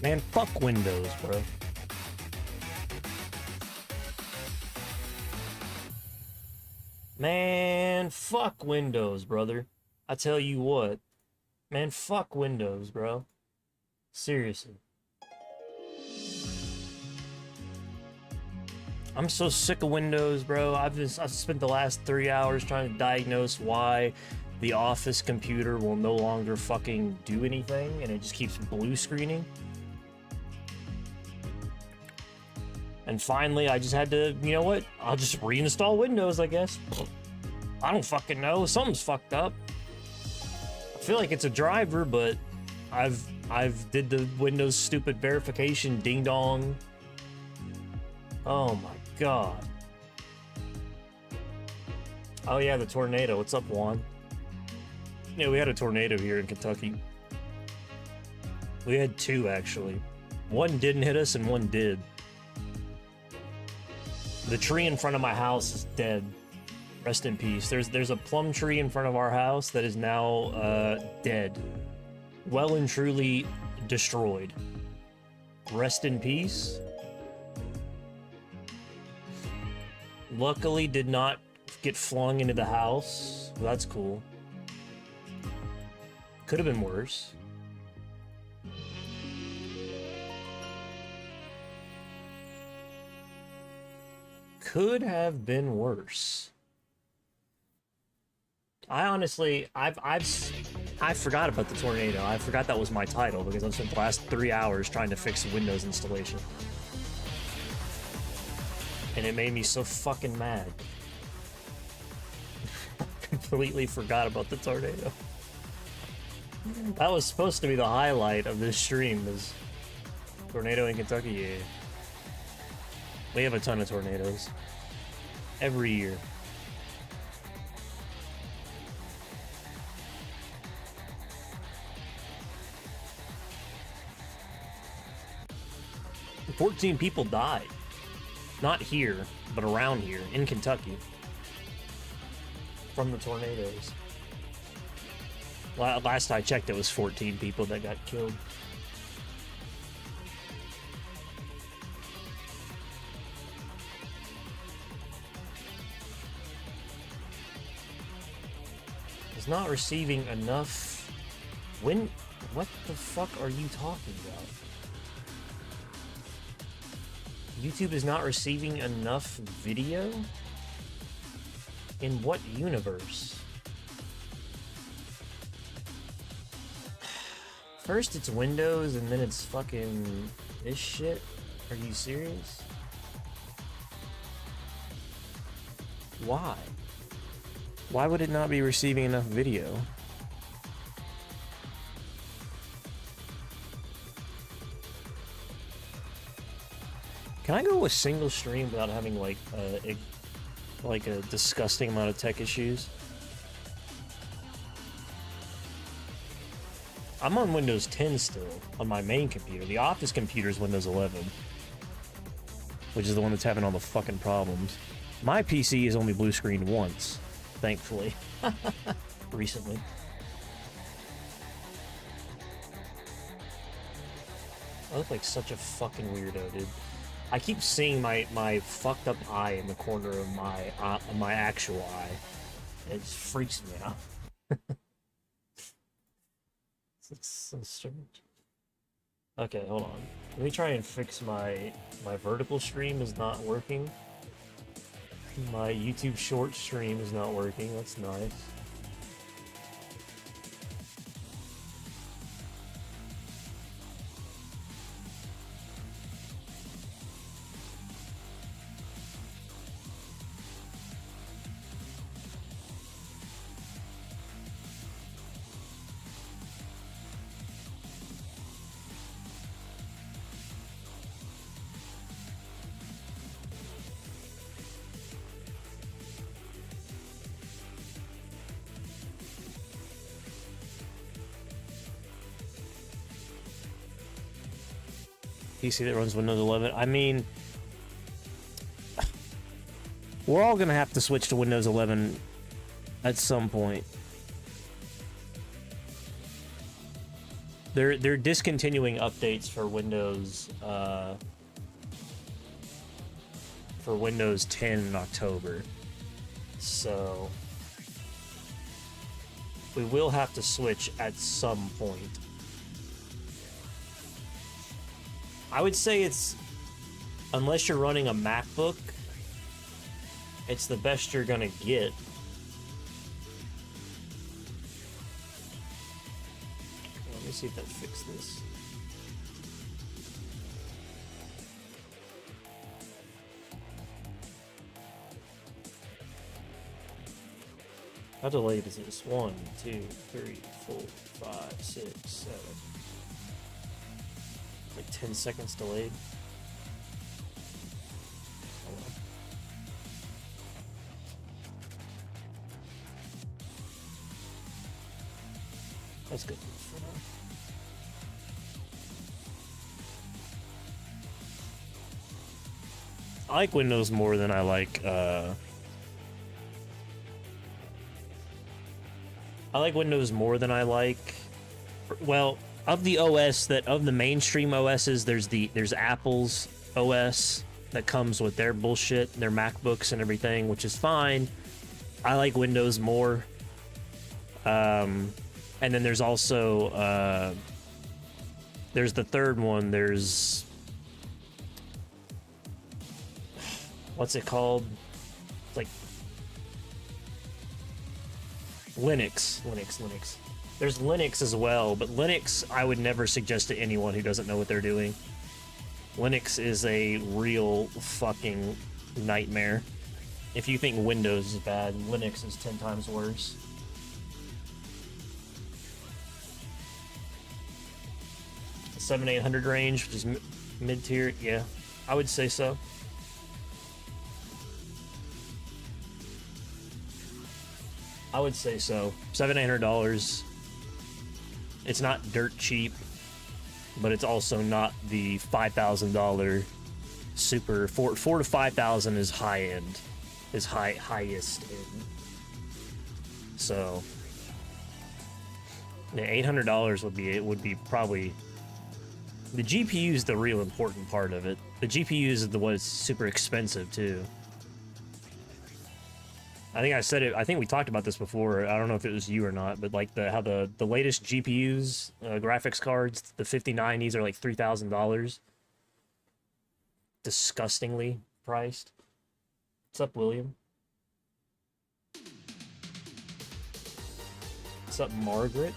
Man, fuck Windows, bro. Man, fuck Windows, brother. I tell you what. Man, fuck Windows, bro. Seriously. I'm so sick of Windows, bro. I've spent the last 3 hours trying to diagnose why the office computer will no longer fucking do anything, and it just keeps blue screening. And finally, I just had to, you know what? I'll just reinstall Windows, I guess. I don't fucking know. Something's fucked up. I feel like it's a driver, but I've did the Windows stupid verification ding dong. Oh my god. Oh yeah, the tornado. What's up, Juan? Yeah, we had a tornado here in Kentucky. We had two, actually. One didn't hit us and one did. The tree in front of my house is dead. Rest in peace. There's a plum tree in front of our house that is now dead. Well and truly destroyed. Rest in peace. Luckily did not get flung into the house. Well, that's cool. Could have been worse. Could have been worse. I honestly, I forgot about the tornado. I forgot that was my title because I've spent the last 3 hours trying to fix the Windows installation. And it made me so fucking mad. Completely forgot about the tornado. That was supposed to be the highlight of this stream, is tornado in Kentucky. Yeah. We have a ton of tornadoes. Every year. "14 people died. Not here, but around here, in Kentucky. From the tornadoes. Last I checked, it was 14 people that got killed. Is not receiving enough... When... What the fuck are you talking about? YouTube is not receiving enough video? In what universe? First it's Windows and then it's fucking this shit? Are you serious? Why? Why would it not be receiving enough video? Can I go a single stream without having like a disgusting amount of tech issues? I'm on Windows 10 still on my main computer. The office computer is Windows 11, which is the one that's having all the fucking problems. My PC is only blue screened once, thankfully. Recently. I look like such a fucking weirdo, dude. I keep seeing my fucked up eye in the corner of my actual eye. It just freaks me out. It's so strange. Okay, hold on. Let me try and fix my vertical stream is not working. My YouTube short stream is not working. That's nice. PC that runs Windows 11. I mean, we're all gonna have to switch to Windows 11 at some point. They're discontinuing updates for Windows 10 in October. So we will have to switch at some point. I would say it's, unless you're running a MacBook, it's the best you're gonna get. Let me see if that fixed this. How delayed is this? 1, 2, 3, 4, 5, 6, 7. Like 10 seconds delayed. Hold on. That's good for now. I like Windows more than I like well, of the OS of the mainstream OSs, there's Apple's OS that comes with their bullshit, their MacBooks and everything, which is fine. I like Windows more. And then there's also there's the third one, there's, what's it called? It's like Linux. There's Linux as well, but Linux I would never suggest to anyone who doesn't know what they're doing. Linux is a real fucking nightmare. If you think Windows is bad, Linux is 10 times worse. The 700-800 range, which is mid-tier, yeah, I would say so. I would say so. $700-800. It's not dirt cheap, but it's also not the $5,000 super. $4,000 to $5,000 is high end, is highest end. So, yeah, $800 would be probably. The GPU is the real important part of it. The GPU is the what's super expensive too. I think I said it. I think we talked about this before. I don't know if it was you or not, but like how the latest GPUs, graphics cards, the 5090s are like $3,000. Disgustingly priced. What's up, William? What's up, Margaret?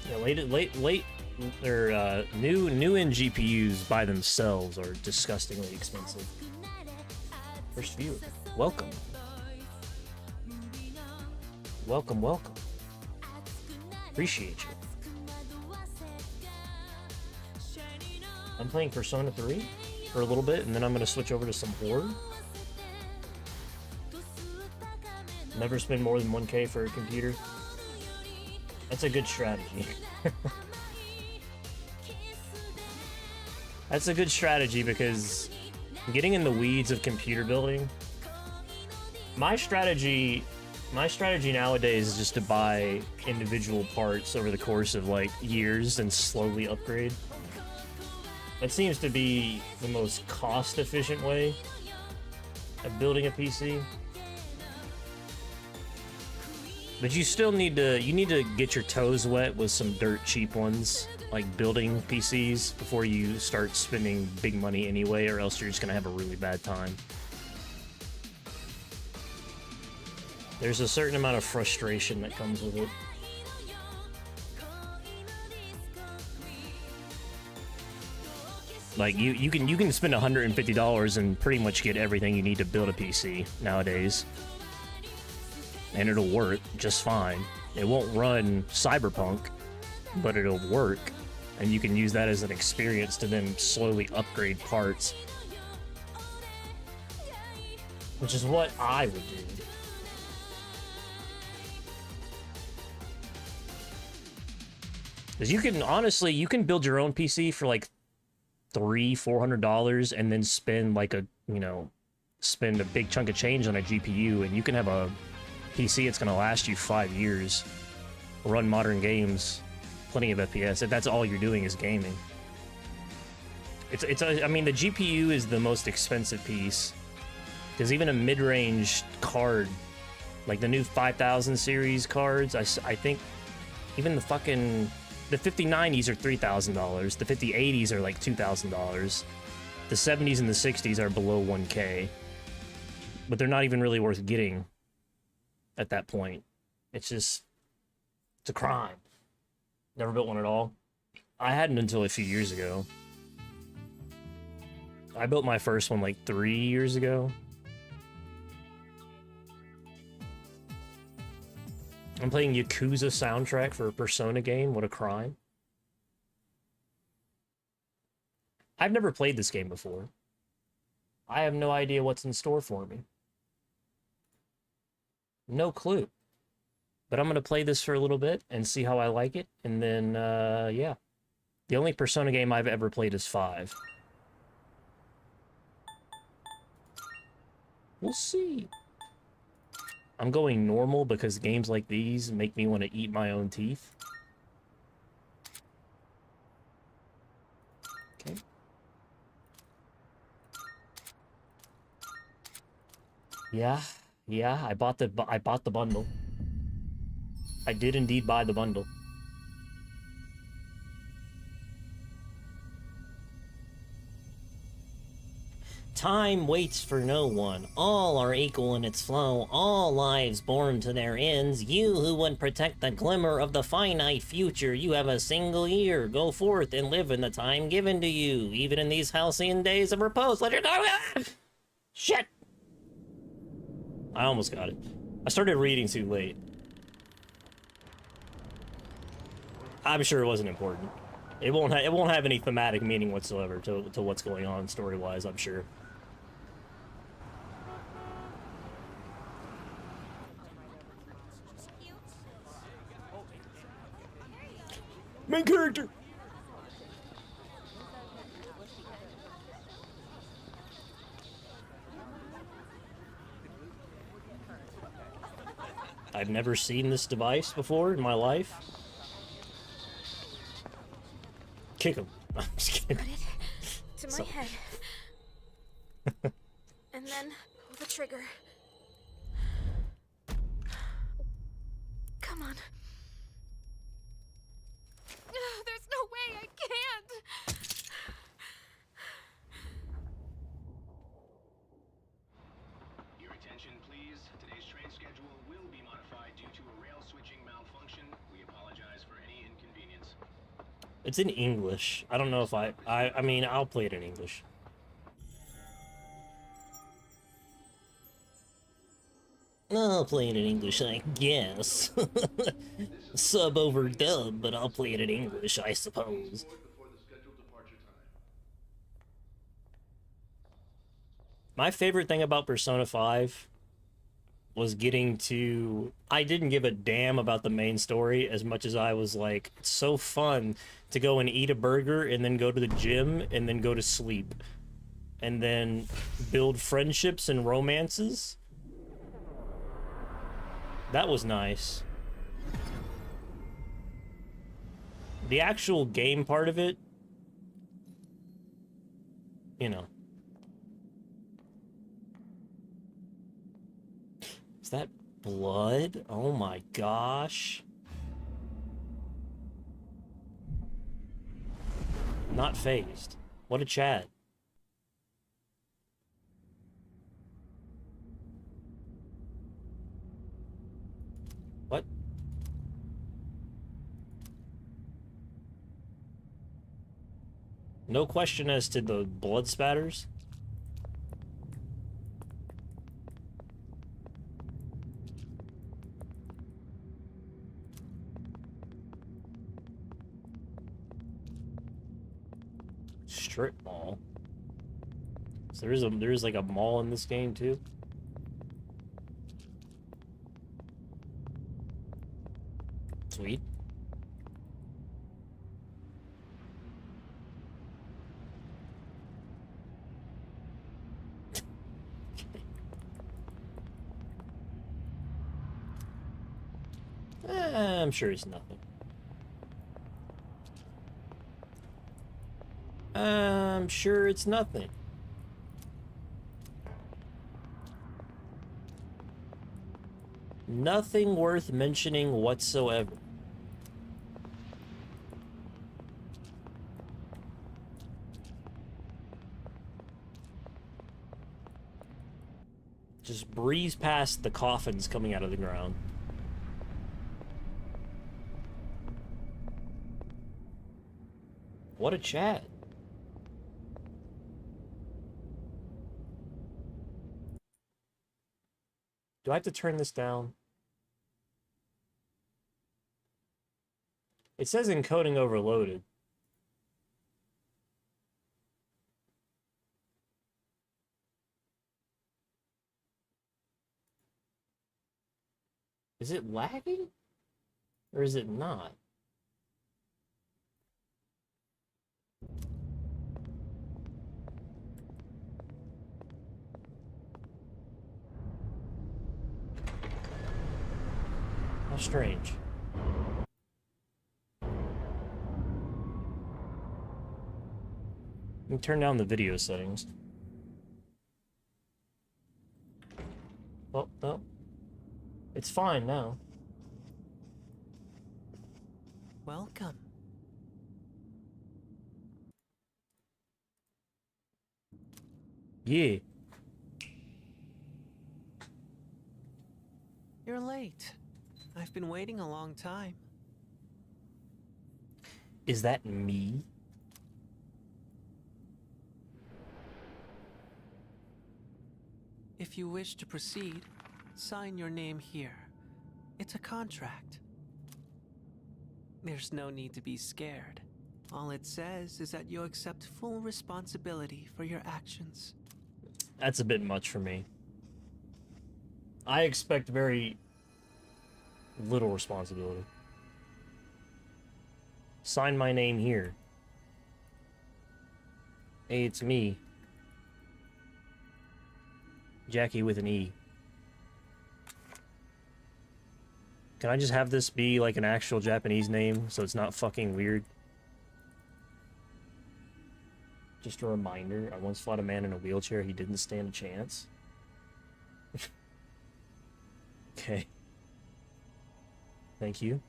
Yeah, late. They're new in GPUs by themselves are disgustingly expensive. First viewer, welcome. Welcome. Appreciate you. I'm playing Persona 3 for a little bit, and then I'm gonna switch over to some horror. Never spend more than 1K for a computer. That's a good strategy. That's a good strategy because getting in the weeds of computer building, my strategy nowadays is just to buy individual parts over the course of like years and slowly upgrade. That seems to be the most cost-efficient way of building a PC. But you still need to get your toes wet with some dirt cheap ones, like building PCs, before you start spending big money anyway, or else you're just gonna have a really bad time. There's a certain amount of frustration that comes with it. Like you can spend $150 and pretty much get everything you need to build a PC nowadays. And it'll work just fine. It won't run Cyberpunk, but it'll work. And you can use that as an experience to then slowly upgrade parts. Which is what I would do. Because you can, honestly, you can build your own PC for like $300-400 and then spend like a, spend a big chunk of change on a GPU, and you can have a PC that's going to last you 5 years, run modern games, plenty of FPS, if that's all you're doing is gaming. I mean, the GPU is the most expensive piece, because even a mid-range card, like the new 5000 series cards, I think even the 5090s are $3,000, the 5080s are like $2,000, the 70s and the 60s are below 1K, but they're not even really worth getting at that point. It's a crime. Never built one at all. I hadn't until a few years ago. I built my first one like 3 years ago. I'm playing Yakuza soundtrack for a Persona game. What a crime. I've never played this game before. I have no idea what's in store for me. No clue. But I'm going to play this for a little bit and see how I like it. And then, yeah. The only Persona game I've ever played is 5. We'll see. I'm going normal because games like these make me want to eat my own teeth. Okay. Yeah, I bought the bundle. I did indeed buy the bundle. Time waits for no one. All are equal in its flow. All lives born to their ends. You who would protect the glimmer of the finite future, you have a single year. Go forth and live in the time given to you. Even in these halcyon days of repose, let your shit! I almost got it. I started reading too late. I'm sure it wasn't important. It won't have any thematic meaning whatsoever to what's going on story-wise, I'm sure. Main character! I've never seen this device before in my life. Kick him. I'm just kidding. Put it to my head. And then pull the trigger. Come on. There's no way I can't. Your attention, please. Today's train schedule will be modified due to a rail switching malfunction. We apologize for any inconvenience. It's in English. I don't know if I mean, I'll play it in English. I'll play it in English, I guess. Sub over dub, but I'll play it in English, I suppose. My favorite thing about Persona 5 was getting to... I didn't give a damn about the main story as much as I was like, it's so fun to go and eat a burger and then go to the gym and then go to sleep. And then build friendships and romances. That was nice. The actual game part of it, you know. Is that blood? Oh my gosh. Not phased. What a Chad. What? No question as to the blood spatters. Strip mall. So there's like a mall in this game too. Sweet. Okay. I'm sure it's nothing. I'm sure it's nothing. Nothing worth mentioning whatsoever. Just breeze past the coffins coming out of the ground. What a chat. Do I have to turn this down? It says encoding overloaded. Is it lagging? Or is it not? How strange. Let me turn down the video settings. Oh, no. It's fine now. Welcome. Yeah. You're late. I've been waiting a long time. Is that me? If you wish to proceed, sign your name here. It's a contract. There's no need to be scared. All it says is that you accept full responsibility for your actions. That's a bit much for me. I expect very little responsibility. Sign my name here. Hey, it's me. Jackie with an E. Can I just have this be like an actual Japanese name so it's not fucking weird? Just a reminder, I once fought a man in a wheelchair. He didn't stand a chance. Okay. Thank you.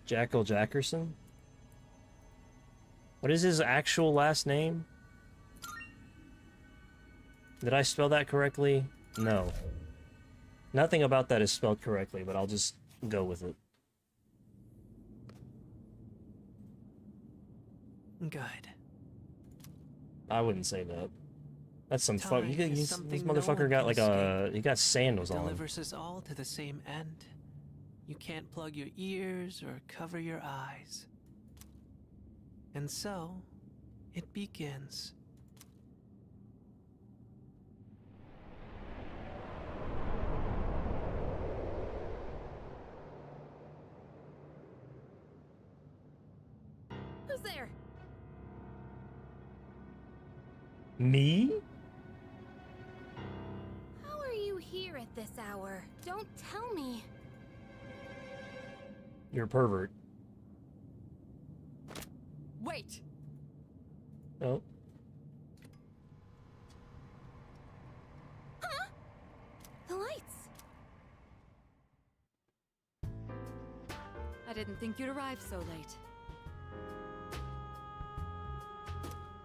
Jackel Jackerson? What is his actual last name? Did I spell that correctly? No. Nothing about that is spelled correctly, but I'll just go with it. Good. I wouldn't say that. That's some fuck. Time is This something no motherfucker one got can like a. He got sandals on. Delivers us all to the same end. You can't plug your ears or cover your eyes. And so, it begins. Who's there? Me? How are you here at this hour? Don't tell me. You're a pervert. Wait. No. Huh? The lights. I didn't think you'd arrive so late.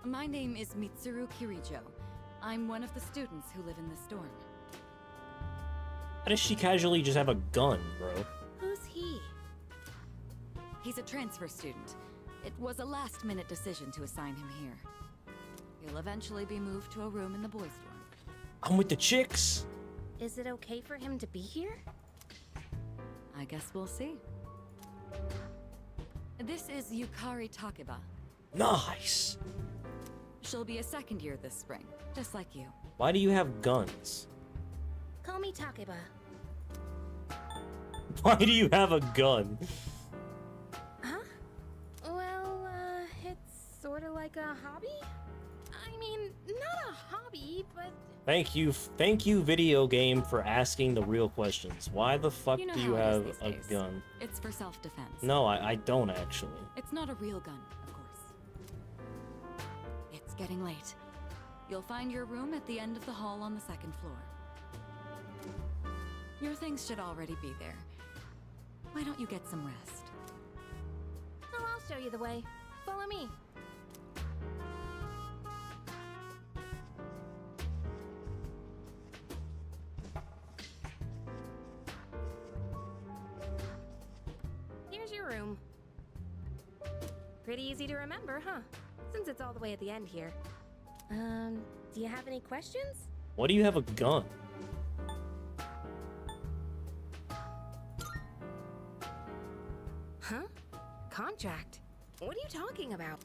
My name is Mitsuru Kirijo. I'm one of the students who live in this dorm. How does she casually just have a gun, bro? Who's he? He's a transfer student. It was a last-minute decision to assign him here. He'll eventually be moved to a room in the boys' dorm. I'm with the chicks. Is it okay for him to be here? I guess we'll see. This is Yukari Takeba. Nice. She'll be a second year this spring, just like you. Why do you have guns? Call me Takeba. Why do you have a gun? Huh? Well, it's sorta like Like a hobby? I mean, not a hobby, but Thank you, video game, for asking the real questions. Why the fuck You know do you how it is have these a days. gun? It's for self-defense. No, I don't actually. It's not a real gun, of course. It's getting late. You'll find your room at the end of the hall on the second floor. Your things should already be there. Why don't you get some rest? oh, I'll show you the way. Follow me. Here's your room. Pretty easy to remember, huh? Since it's all the way at the end here. Do you have any questions? Why do you have a gun? Huh? Contract? What are you talking about?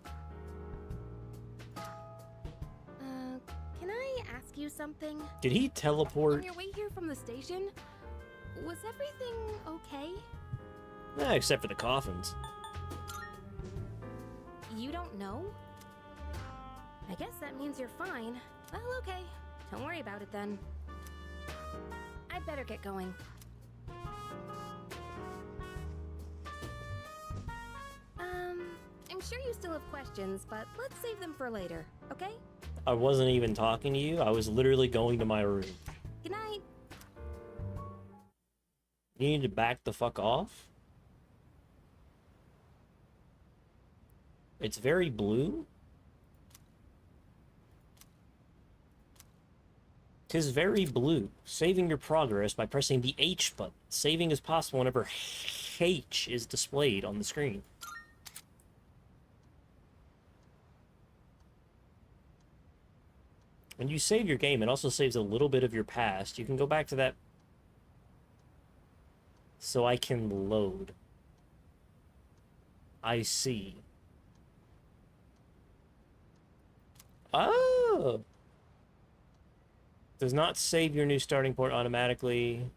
Can I ask you something? Did he On teleport? your way here from the station, was everything okay? Except for the coffins. You don't know? I guess that means you're fine. Well, okay. Don't worry about it then. I'd better get going. I'm sure you still have questions, but let's save them for later, okay? I wasn't even talking to you. I was literally going to my room. Good night. You need to back the fuck off? It's very blue. 'Tis very blue. Saving your progress by pressing the H button. Saving is possible whenever H is displayed on the screen. When you save your game, it also saves a little bit of your past. You can go back to that so I can load. I see. Oh! Does not save your new starting point automatically.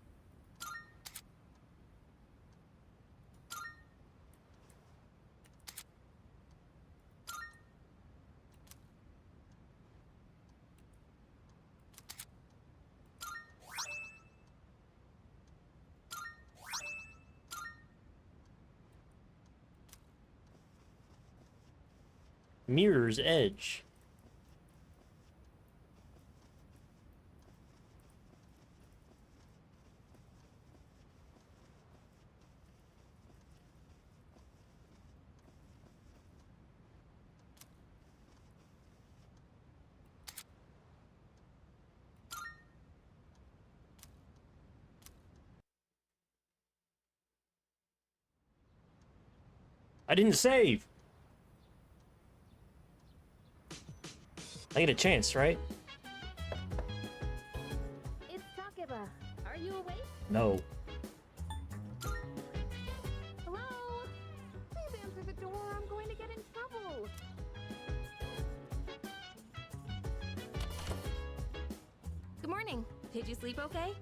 Mirror's Edge. I didn't save. I get a chance, right? It's Takeba. Are you awake? No. Hello? Please answer the door. I'm going to get in trouble. Good morning. Did you sleep okay?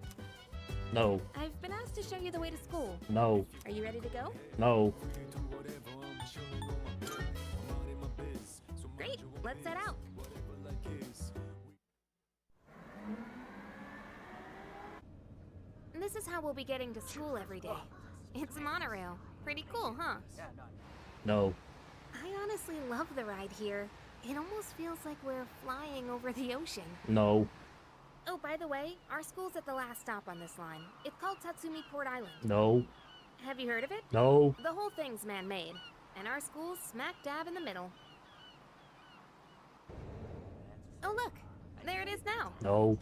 No. I've been asked to show you the way to school. No. Are you ready to go? No. Great. Let's set out. This is how we'll be getting to school every day. It's a monorail. Pretty cool, huh? No. I honestly love the ride here. It almost feels like we're flying over the ocean. No. Oh, by the way, our school's at the last stop on this line. It's called Tatsumi Port Island. No. Have you heard of it? No. The whole thing's man-made, and our school's smack dab in the middle. Oh, look! There it is now. No.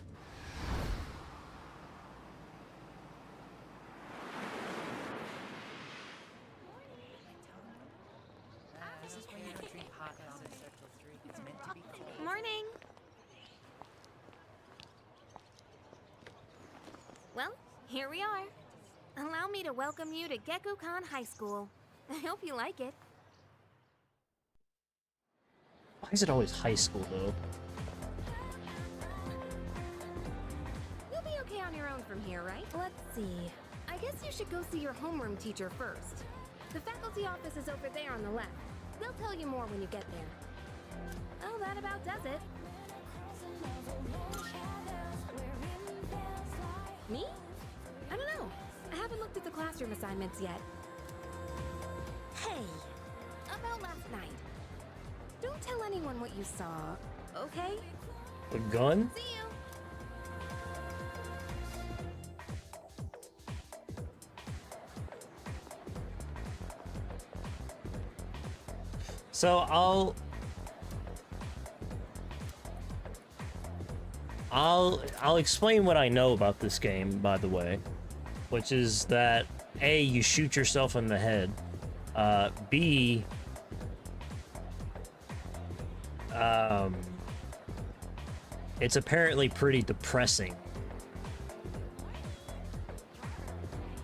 Morning! Well, here we are. Allow me to welcome you to Gekukan High School. I hope you like it. Why is it always high school, though? You'll be okay on your own from here, right? Let's see. I guess you should go see your homeroom teacher first. The faculty office is over there on the left. They'll tell you more when you get there. Well, that about does it. Me? I don't know. I haven't looked at the classroom assignments yet. Hey, about last night. Don't tell anyone what you saw, okay? A gun? See you. So I'll explain what I know about this game, by the way, which is that A, you shoot yourself in the head. B, it's apparently pretty depressing.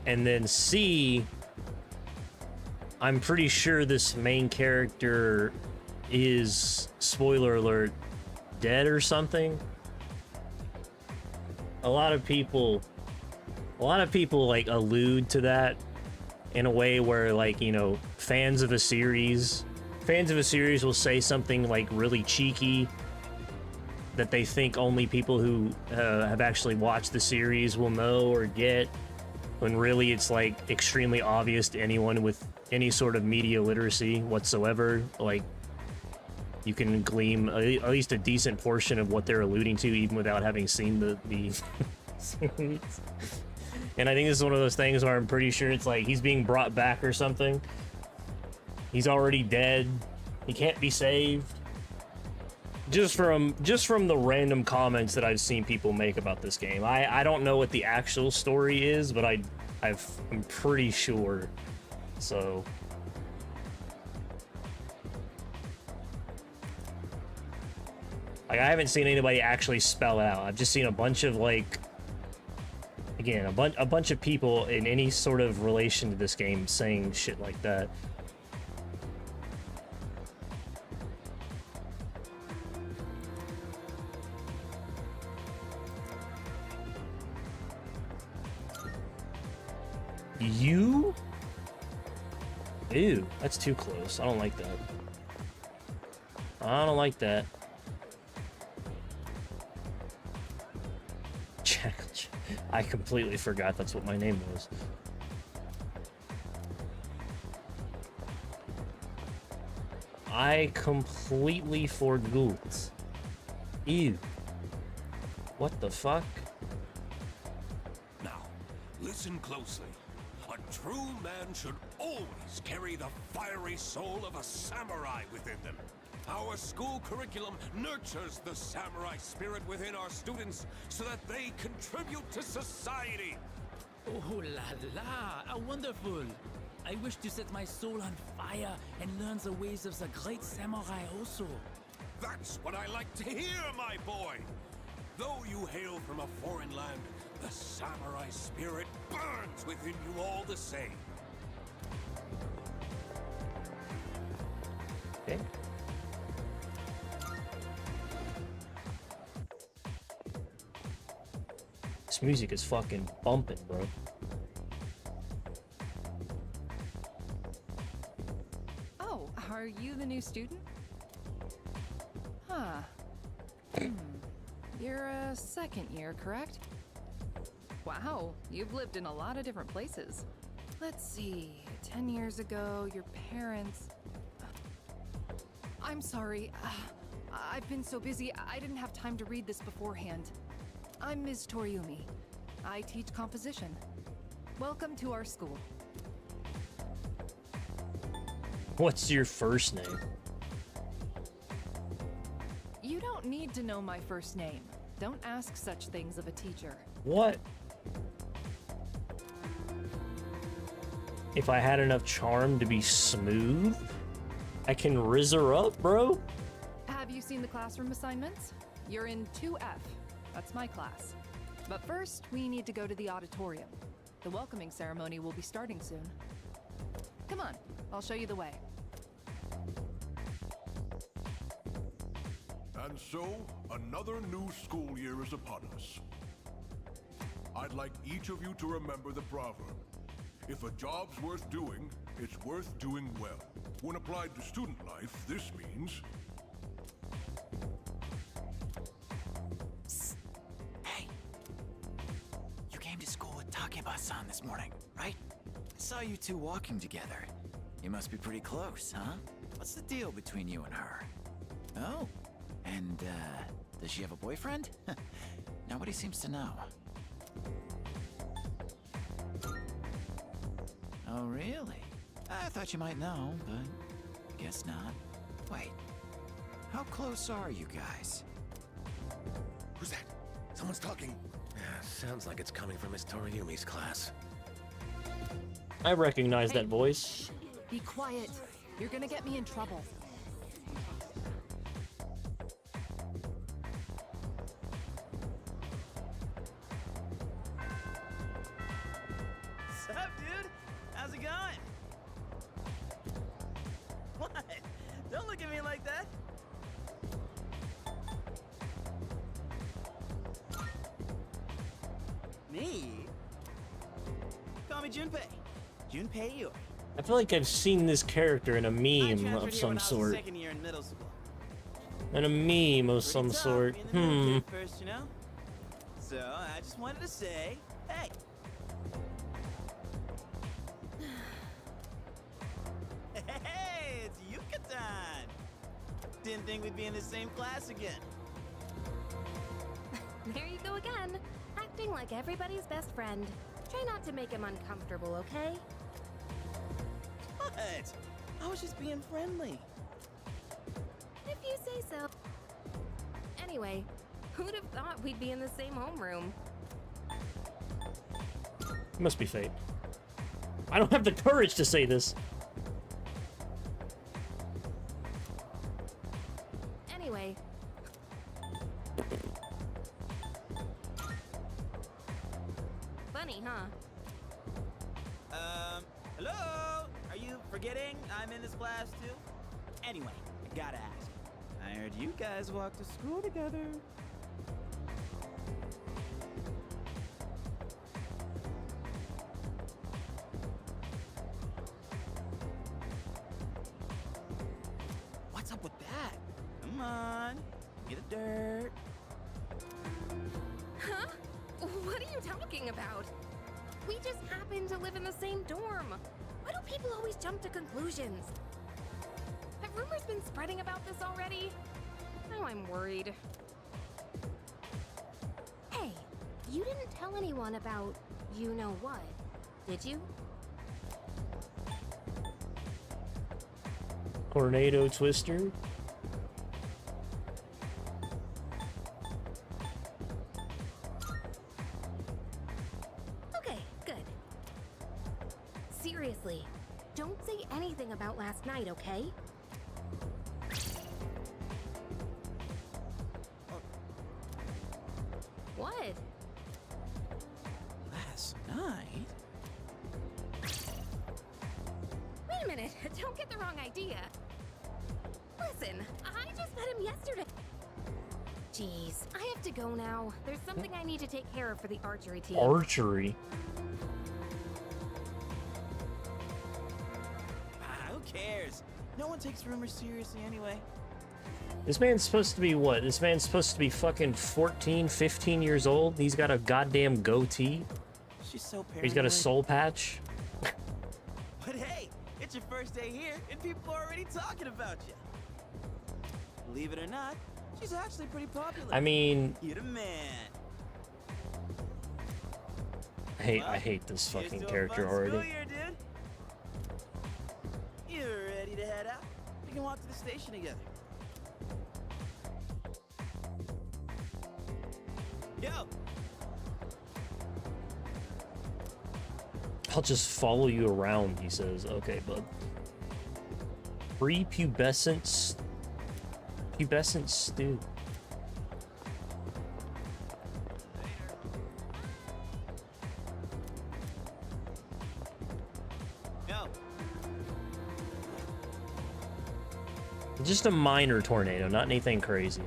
And then C, I'm pretty sure this main character is, spoiler alert, dead or something. A lot of people like allude to that in a way where, like, you know, fans of a series will say something like really cheeky that they think only people who have actually watched the series will know or get, when really it's like extremely obvious to anyone with any sort of media literacy whatsoever. Like, you can glean at least a decent portion of what they're alluding to even without having seen the series. And I think this is one of those things where I'm pretty sure it's like he's being brought back or something. He's already dead. He can't be saved. Just from the random comments that I've seen people make about this game. I don't know what the actual story is, but I'm pretty sure. So like, I haven't seen anybody actually spell it out. I've just seen a bunch of, like, again, a bunch of people in any sort of relation to this game saying shit like that. You? Ew, that's too close. I don't like that. I don't like that. Jackel. I completely forgot that's what my name was. I completely forgot. Ew. What the fuck? Now, listen closely. A true man should always carry the fiery soul of a samurai within them. Our school curriculum nurtures the samurai spirit within our students so that they contribute to society. Oh la la, how wonderful! I wish to set my soul on fire and learn the ways of the great samurai also. That's what I like to hear, my boy. Though you hail from a foreign land, the samurai spirit burns within you all the same. Okay. This music is fucking bumping, bro. Oh, are you the new student? Huh. You're a second year, correct? Wow, you've lived in a lot of different places. Let's see, 10 years ago, your parents... I'm sorry, I've been so busy, I didn't have time to read this beforehand. I'm Ms. Toriumi. I teach composition. Welcome to our school. What's your first name? You don't need to know my first name. Don't ask such things of a teacher. What? If I had enough charm to be smooth, I can rizz her up, bro? Have you seen the classroom assignments? You're in 2F. That's my class. But first, we need to go to the auditorium. The welcoming ceremony will be starting soon. Come on, I'll show you the way. And so, another new school year is upon us. I'd like each of you to remember the proverb. If a job's worth doing, it's worth doing well. When applied to student life, this means Minasan this morning, right? I saw you two walking together. You must be pretty close, huh? What's the deal between you and her? Oh, and, does she have a boyfriend? Nobody seems to know. Oh, really? I thought you might know, but I guess not. Wait, how close are you guys? Who's that? Someone's talking. Sounds like it's coming from Miss Toriumi's class. I recognize that voice. Be quiet. You're gonna get me in trouble. Sup, dude? How's it going? What? Don't look at me like that. Me? Call me Junpei. Junpei Yori. I feel like I've seen this character in a I meme transferred of here some when I was sort. second year in middle school. In a meme of Pretty some tough sort. being the new kid first, you know? So I just wanted to say, hey. Hey, it's Yucatan. Didn't think we'd be in the same class again. There you go again. Acting like everybody's best friend. Try not to make him uncomfortable, okay? What? I was just being friendly. If you say so. Anyway, who'd have thought we'd be in the same homeroom? Must be fate. I don't have the courage to say this. Anyway. Funny, huh? Hello? Are you forgetting I'm in this class too? Anyway, I gotta ask. I heard you guys walk to school together. What's up with that? Come on, get the dirt. Huh? What are you talking about? We just happen to live in the same dorm. Why do people always jump to conclusions? Have rumors been spreading about this already? Now I'm worried. Hey, you didn't tell anyone about you-know-what, did you? Tornado Twister. Okay, good. Seriously, don't say anything about last night, okay? What? Last night? Wait a minute, don't get the wrong idea. Listen, I just met him yesterday. Jeez, I have to go now. There's something I need to take care of for the archery team. Archery. Who cares? No one takes rumors seriously anyway. This man's supposed to be what? This man's supposed to be fucking 14, 15 years old? He's got a goddamn goatee? She's so paranoid. He's got a soul patch? But hey, it's your first day here, and people are already talking about you. Believe it or not, she's actually pretty popular. I mean... You're the man. I hate this Here's fucking to a character fun already. school year, dude. You're ready to head out? We can walk to the station together. Yo! I'll just follow you around, he says. Okay, bud. Prepubescent... Pubescent stew. Yo! Just a minor tornado, not anything crazy.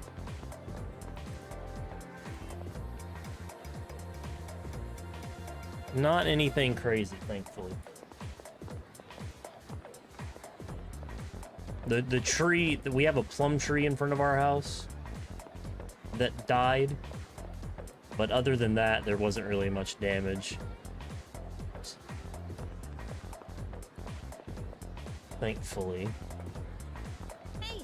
Not anything crazy, thankfully. The tree, we have a plum tree in front of our house that died. But other than that, there wasn't really much damage. Thankfully. Hey!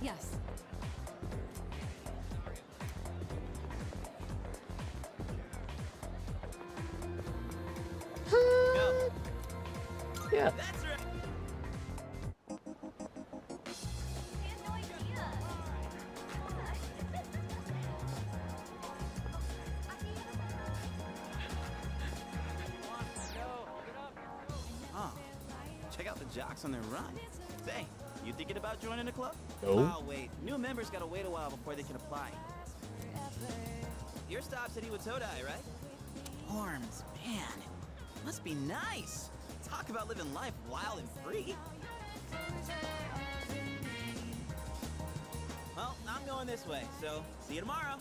Yes. Go. Yeah. That's right. Oh, check out the jocks on their run. Say, you thinking about joining the club? No. Oh, wait. New members gotta wait a while before they can apply. Your stop said he would Todai, right? Horns, man. Must be nice. Talk about living life wild and free. Well, I'm going this way, so see you tomorrow.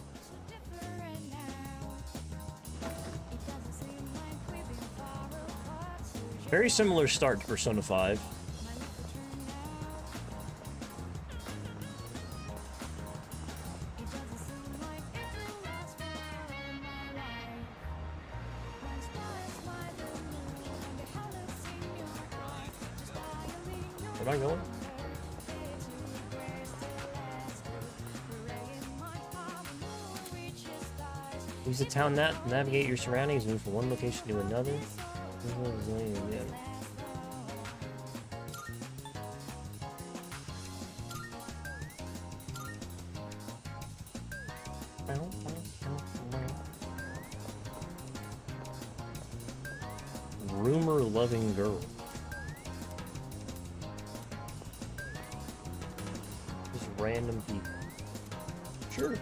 Very similar start to Persona 5. Where am I going? Use the town map to navigate your surroundings, move from one location to another. Rumor-loving girl. Just random people. Sure.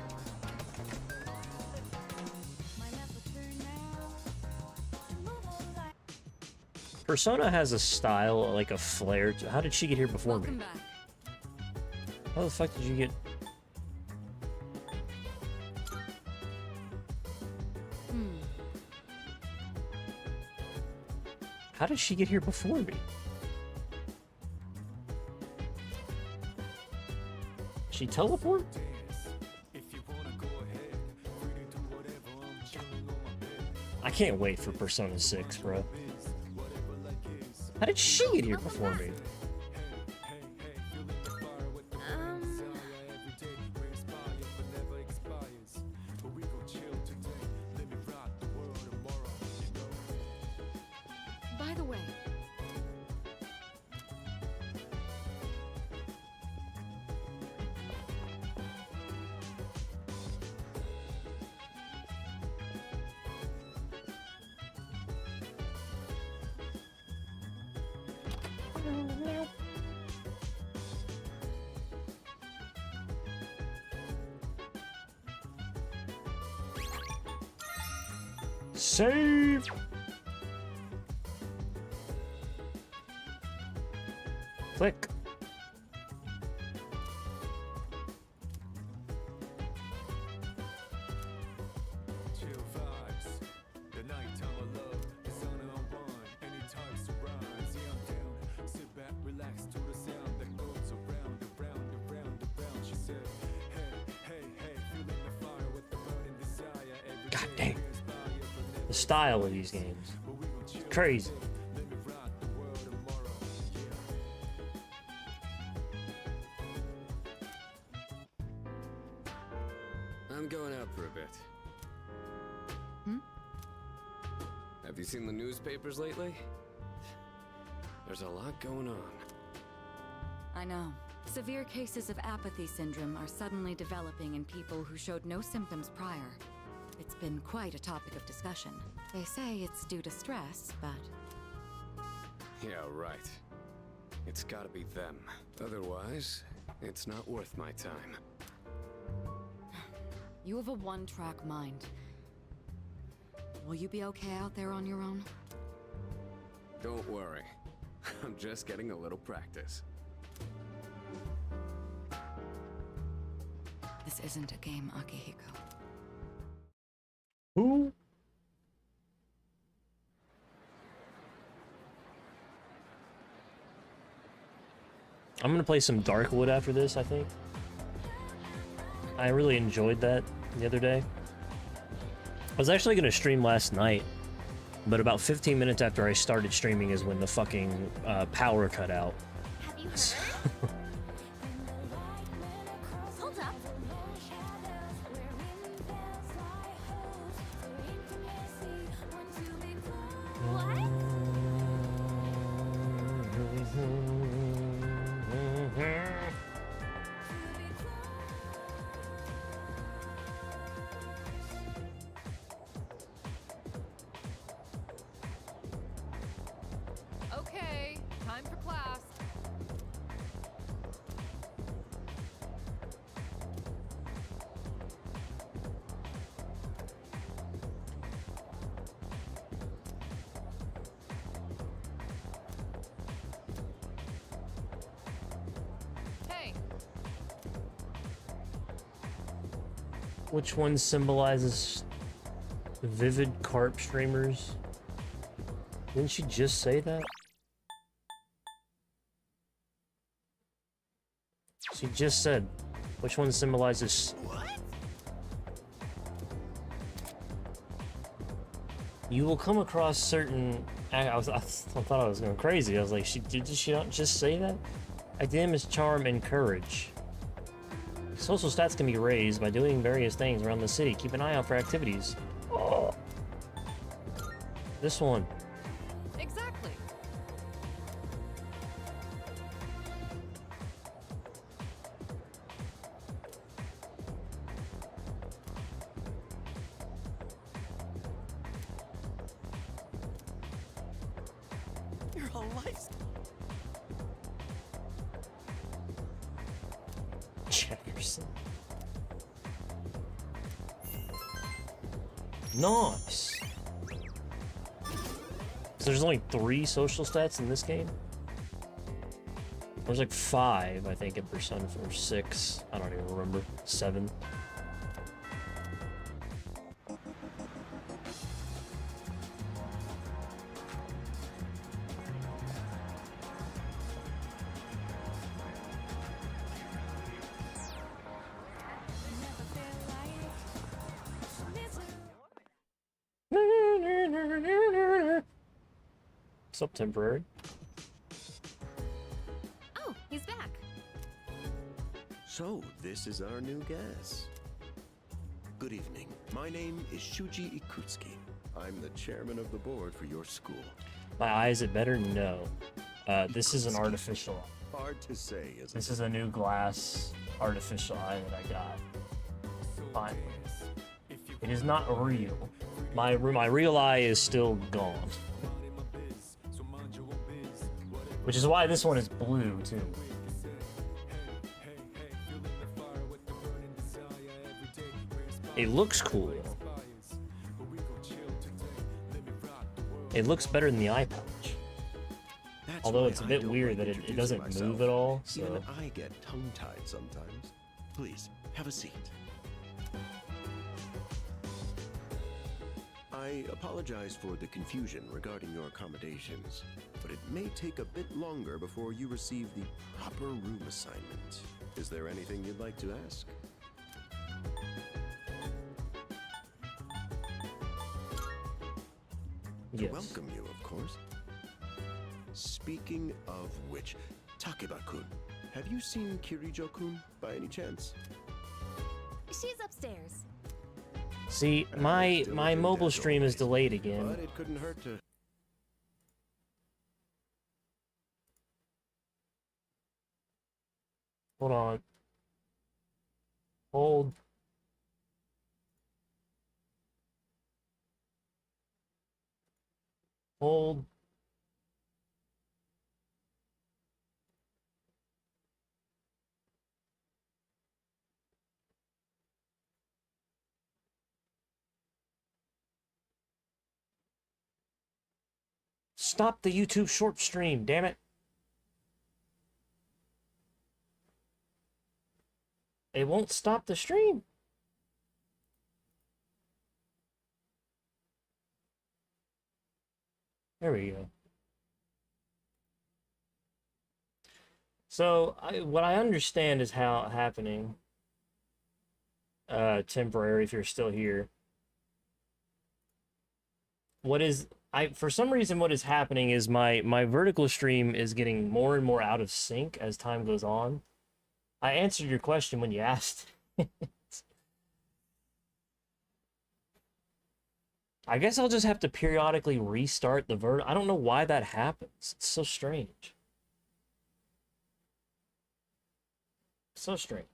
Persona has a style, like a flair. How did she get here before me? Welcome back. How the fuck did you get... How did she get here before me? She teleport? I can't wait for Persona 6, bro. How did she get here before me? By the way, Save! Click. Chill vibes. The nighttime of love is on and on. Any types of rhymes. Yeah, I'm down. Sit back, relax to the sound that goes around, around, around, around. She said, hey, hey, hey, feeling the fire with the burning desire. Every God day damn. we inspire, but never The style of these games. but we gon' chill Crazy. today. Let me rock the world tomorrow. Yeah. I'm going out for a bit. Have you seen the newspapers lately? There's a lot going on. I know. Severe cases of apathy syndrome are suddenly developing in people who showed no symptoms prior. It's been quite a topic of discussion. They say it's due to stress, but... Yeah, right. It's gotta be them. Otherwise, it's not worth my time. You have a one-track mind. Will you be okay out there on your own? Don't worry. I'm just getting a little practice. This isn't a game, Akihiko. I'm gonna play some Darkwood after this, I think. I really enjoyed that the other day. I was actually gonna stream last night, but about 15 minutes after I started streaming is when the fucking power cut out. Have you heard? Hold up. Okay, time for class. Hey, Which one symbolizes vivid carp streamers? Didn't she just say that? She just said, which one symbolizes... You will come across certain... I thought I was going crazy. I was like, did she not just say that? Academics, charm, and courage. Social stats can be raised by doing various things around the city. Keep an eye out for activities. Oh. This one. exactly. Your whole life's Jefferson. Nice. So there's only 3 social stats in this game? There's like 5, I think, in Persona 4, 6. I don't even remember. 7. What's up, temporary? Oh, he's back. So, this is our new guest. Good evening. My name is Shuji Ikutsuki. I'm the chairman of the board for your school. My eye, is it better? No. This is an artificial. Hard to say, isn't This is a new glass artificial eye that I got. Finally. It is not real. My real eye is still gone. Which is why this one is blue, too. It looks cool. It looks better than the eye pouch. Although it's a bit weird that it doesn't move at all, so... Even I get tongue-tied sometimes. Please, have a seat. I apologize for the confusion regarding your accommodations, but it may take a bit longer before you receive the proper room assignment. Is there anything you'd like to ask? To Yes. welcome you, of course. Speaking of which, Takeba-kun, have you seen Kirijo-kun by any chance? She's upstairs. See, my mobile stream is delayed again. But it couldn't hurt to... Hold on. Hold. Hold. Stop the YouTube short stream, damn it. It won't stop the stream. There we go. So what I understand is how happening. Temporary if you're still here. For some reason what is happening is my vertical stream is getting more and more out of sync as time goes on. I answered your question when you asked. I guess I'll just have to periodically restart the I don't know why that happens. It's so strange. So strange.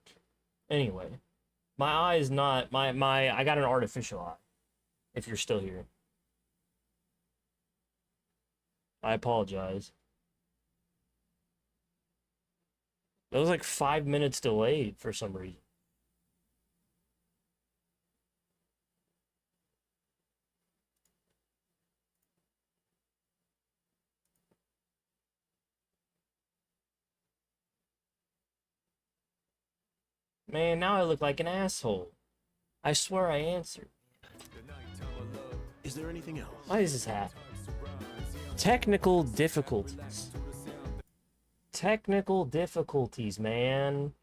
Anyway, my eye is not I got an artificial eye. If you're still here. I apologize. That was like 5 minutes delayed for some reason. Man, now I look like an asshole. I swear I answered. Is there anything else? Why is this happening? Technical difficulties. Technical difficulties, man.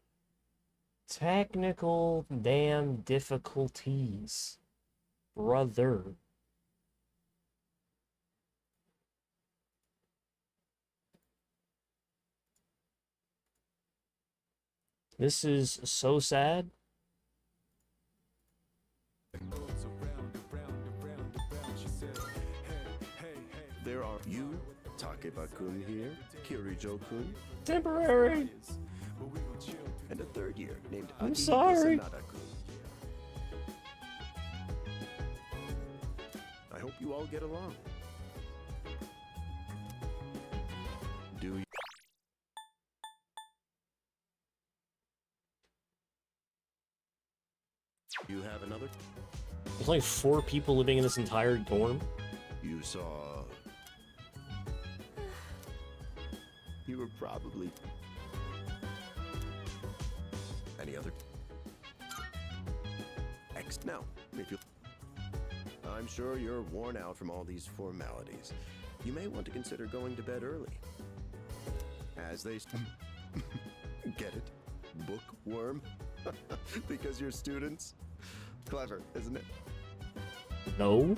Technical damn difficulties. Brother. This is so sad. There are you, Takeba-kun here, Kirijo-kun. Temporary. And a third year named I'm Akihiko sorry. Sanada-kun. I hope you all get along. Do you? You have another? There's only 4 people living in this entire dorm. You saw... You were probably... Any other? Next. Now, if you... I'm sure you're worn out from all these formalities. You may want to consider going to bed early. As they... Get it? Bookworm? Because you're students? Clever, isn't it? No.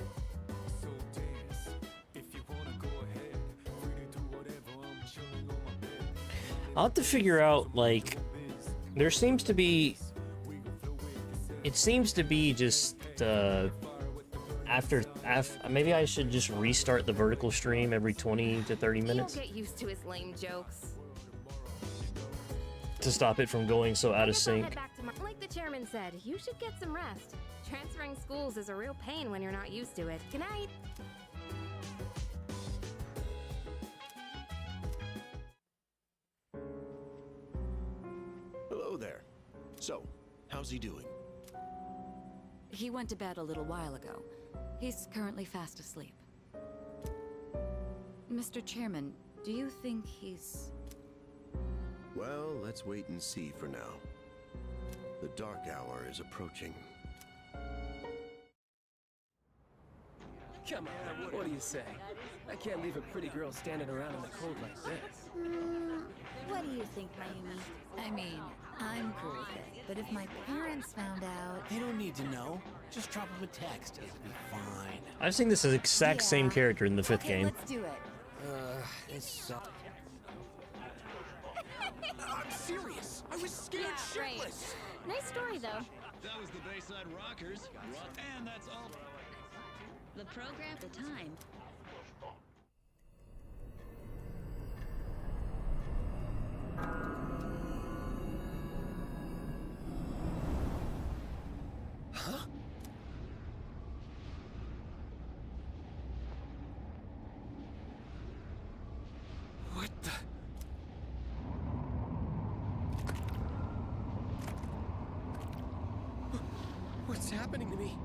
I'll have to figure out, like, there seems to be, it seems to be just, after, maybe I should just restart the vertical stream every 20 to 30 minutes. You'll get used to his lame jokes. To stop it from going so out of sync. Like the chairman said, you should get some rest. Transferring schools is a real pain when you're not used to it. Good night. Hello there. So, how's he doing? He went to bed a little while ago. He's currently fast asleep. Mr. Chairman, do you think he's... Well, let's wait and see for now. The dark hour is approaching. Come on, what do you say? I can't leave a pretty girl standing around in the cold like this. What do you think, Mayumi? I mean, I'm cool with it, but if my parents found out... They don't need to know. Just drop them a text. It'll be fine. I've seen this exact same character in the 5th game. Let's do it. This sucks. I'm serious. I was scared shitless. Nice story, though. That was the Bayside Rockers. And that's all. The program at the time. Huh? What the? What's happening to me?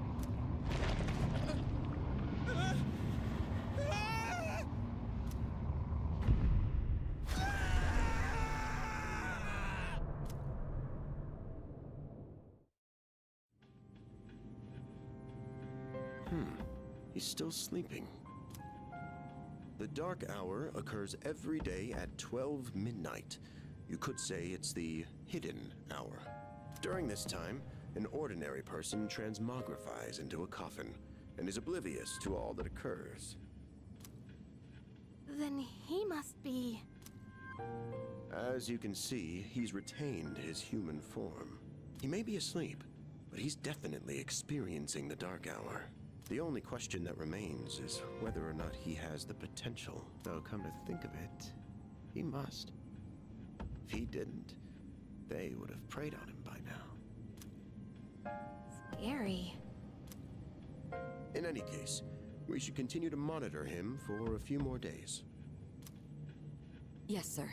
He's still sleeping. The dark hour occurs every day at 12 midnight. You could say it's the hidden hour. During this time, an ordinary person transmogrifies into a coffin and is oblivious to all that occurs. Then he must be... As you can see, he's retained his human form. He may be asleep, but he's definitely experiencing the Dark Hour. The only question that remains is whether or not he has the potential. Though, come to think of it, he must. If he didn't, they would have preyed on him by now. Scary. In any case, we should continue to monitor him for a few more days. Yes, sir.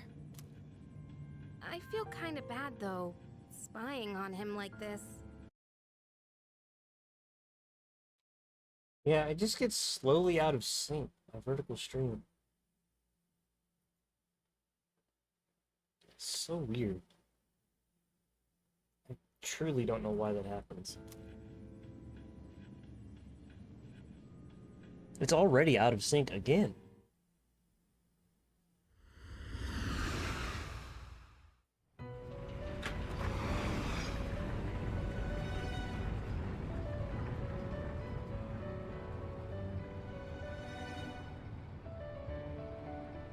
I feel kinda bad, though, spying on him like this. Yeah, it just gets slowly out of sync. My vertical stream. It's so weird. I truly don't know why that happens. It's already out of sync again.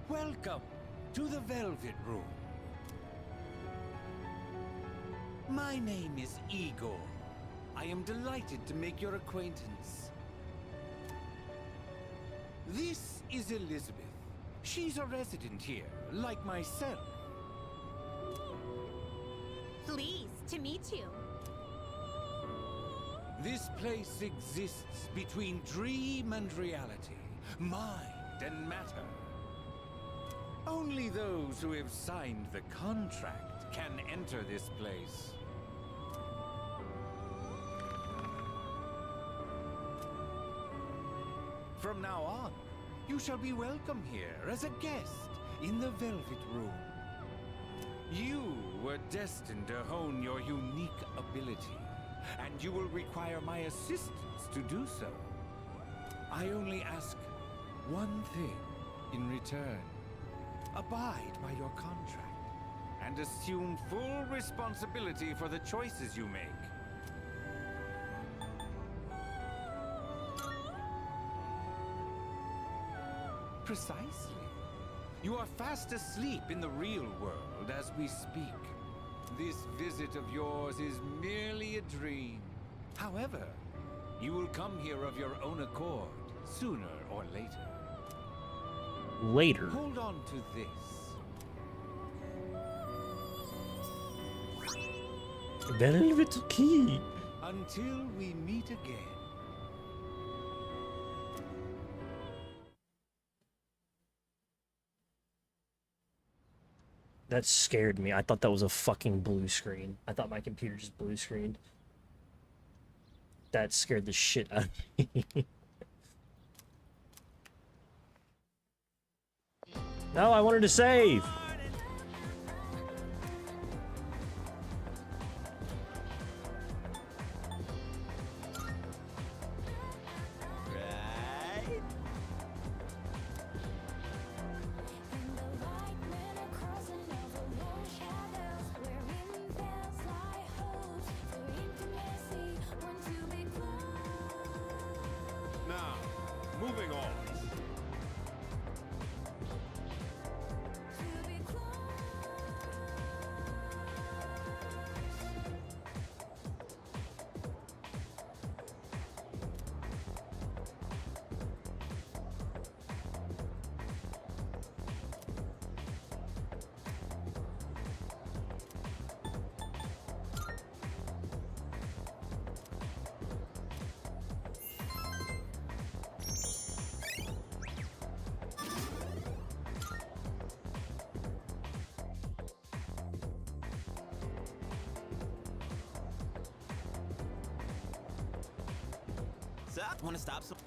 Welcome to the Velvet Room. My name is Igor. I am delighted to make your acquaintance. This is Elizabeth. She's a resident here, like myself. Pleased to meet you. This place exists between dream and reality, mind and matter. Only those who have signed the contract can enter this place. From now on, you shall be welcome here as a guest in the Velvet Room. You were destined to hone your unique ability, and you will require my assistance to do so. I only ask one thing in return. Abide by your contract, and assume full responsibility for the choices you make. Precisely. You are fast asleep in the real world as we speak. This visit of yours is merely a dream. However, you will come here of your own accord, sooner or later. Later. Hold on to this. Velvet key. Until we meet again. That scared me. I thought that was a fucking blue screen. I thought my computer just blue screened. That scared the shit out of me. No, I wanted to save. Now, moving on. Want to stop some?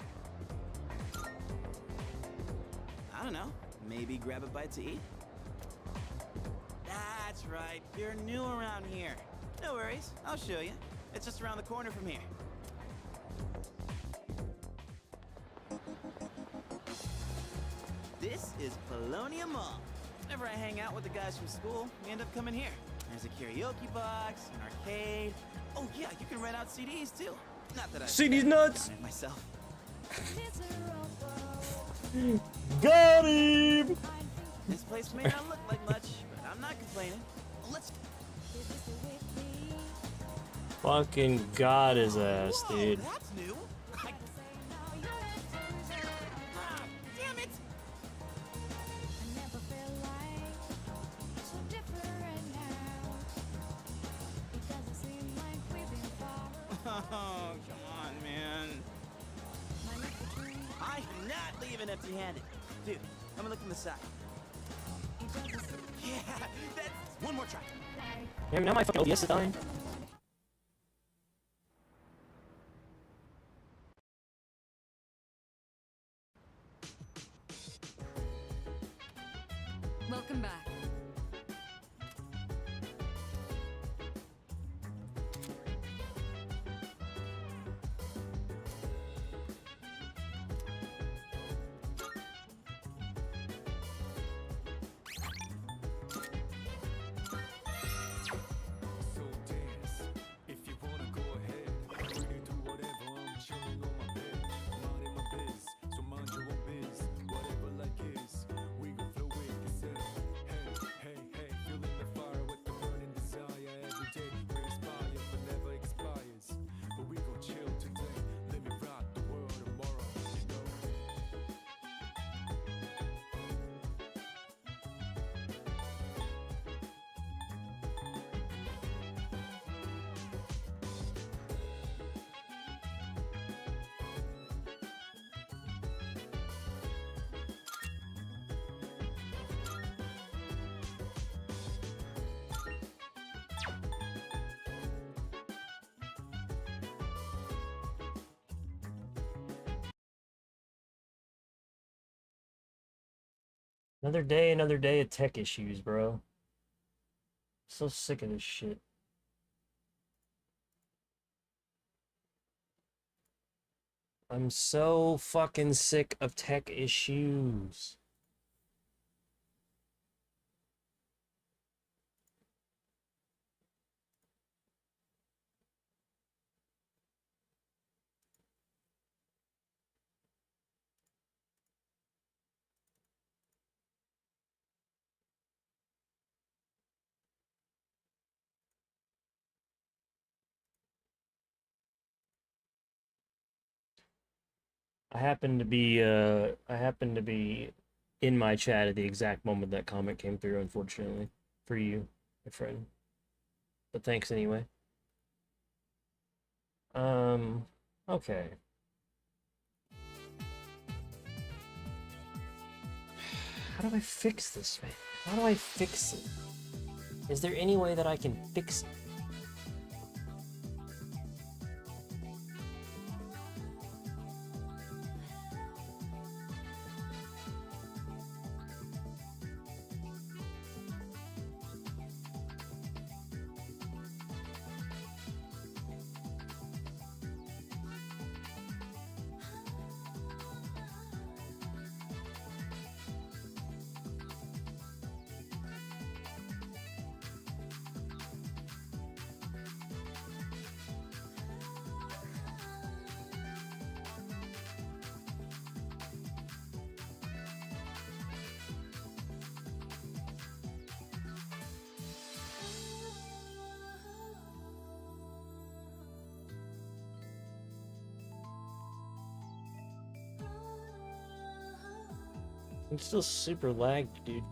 I don't know. Maybe grab a bite to eat? That's right. You're new around here. No worries. I'll show you. It's just around the corner from here. This is Polonia Mall. Whenever I hang out with the guys from school, we end up coming here. There's a karaoke box, an arcade. Oh yeah, you can rent out CDs too. Not that I CDs nuts. done it myself. Got him. This place may not look like much, but I'm not complaining. Let's. Fucking got his ass, dude. That's new. Damn it! Oh, come on, man. I am not leaving empty-handed. Dude, I'm gonna look from the side. Yeah, that's one more try. Damn, now my fucking OBS is dying. Welcome back. So dance, if you wanna go ahead. Really do whatever, I'm chilling on my bed. Minding my biz, so mind your own biz. Whatever like is, we gon' flow with this Hey, hey, hey, feeling the fire with the burning desire. Every day we inspire, but never expires. But we gon' chill today, let me rock the world tomorrow, you know. Another day of tech issues, bro. So sick of this shit. I'm so fucking sick of tech issues. I happened to be in my chat at the exact moment that comment came through, unfortunately, for you, my friend. But thanks anyway. Okay. How do I fix this, man? How do I fix it? Is there any way that I can fix it? I'm still super lagged, dude.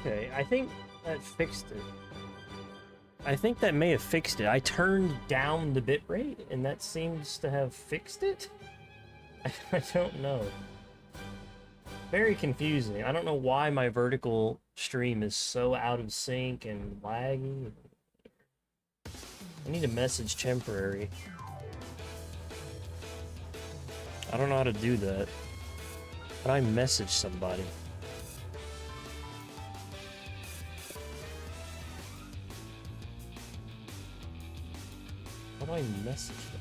Okay, I think that fixed it. I think that may have fixed it. I turned down the bitrate, and that seems to have fixed it? I don't know. Very confusing. I don't know why my vertical stream is so out of sync and laggy. I need a message temporary. I don't know how to do that. How do I message somebody? How do I message them?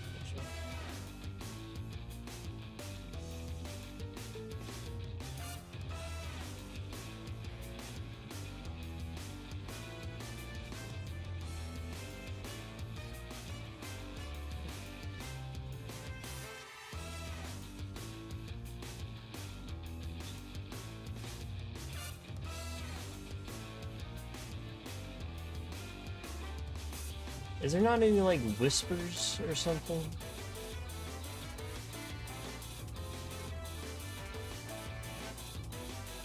Is there not any, like, whispers or something?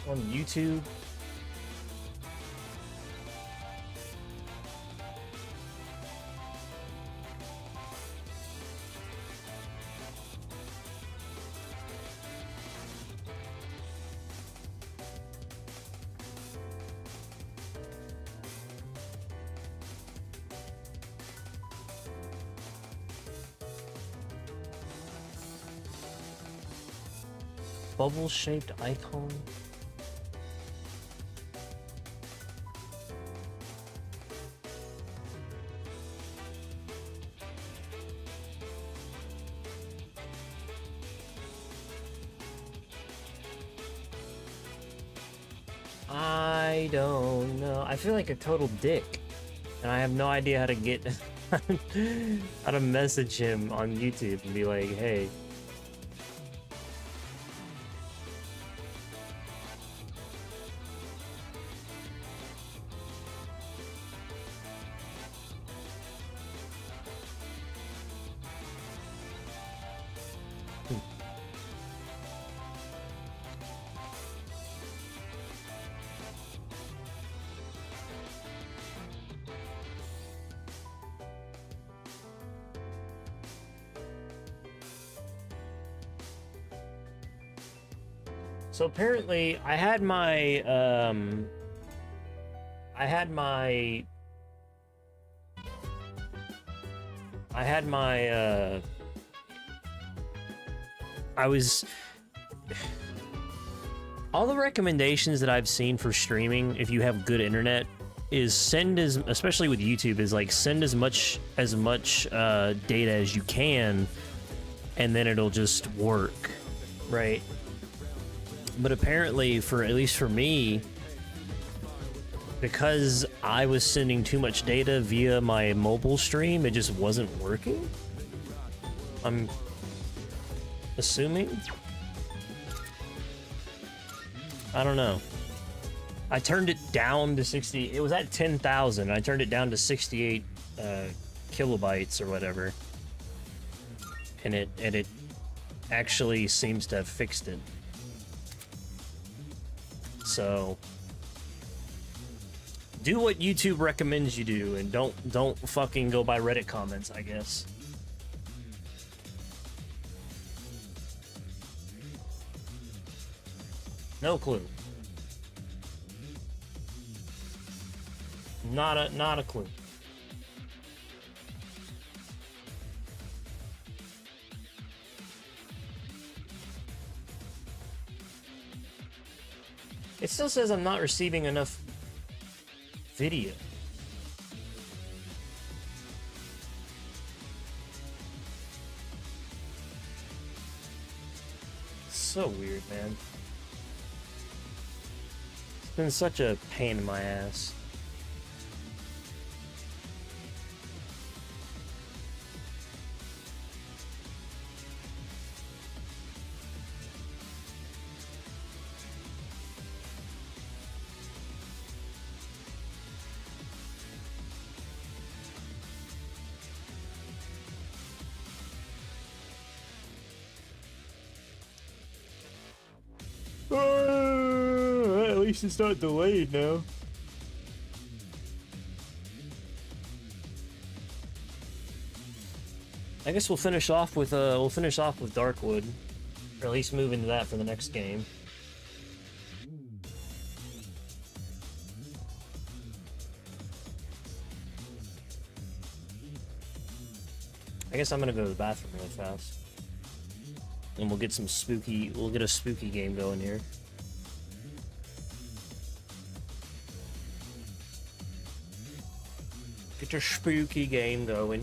On YouTube? Bubble-shaped icon? I don't know. I feel like a total dick. And I have no idea how to get... how to message him on YouTube and be like, hey... So apparently, I had my all the recommendations that I've seen for streaming, if you have good internet, is especially with YouTube, is like send as much data as you can, and then it'll just work, right? But apparently, at least for me, because I was sending too much data via my mobile stream, it just wasn't working. I'm assuming. I don't know. I turned it down to 60. It was at 10,000. I turned it down to 68 kilobytes or whatever, and it actually seems to have fixed it. So do what YouTube recommends you do, and don't fucking go by Reddit comments, I guess. No clue. Not a clue. It still says I'm not receiving enough video. So weird, man. It's been such a pain in my ass. At least it's not delayed now. I guess we'll finish off with Darkwood, or at least move into that for the next game. I guess I'm gonna go to the bathroom really fast, and we'll get a spooky game going here. Get a spooky game going.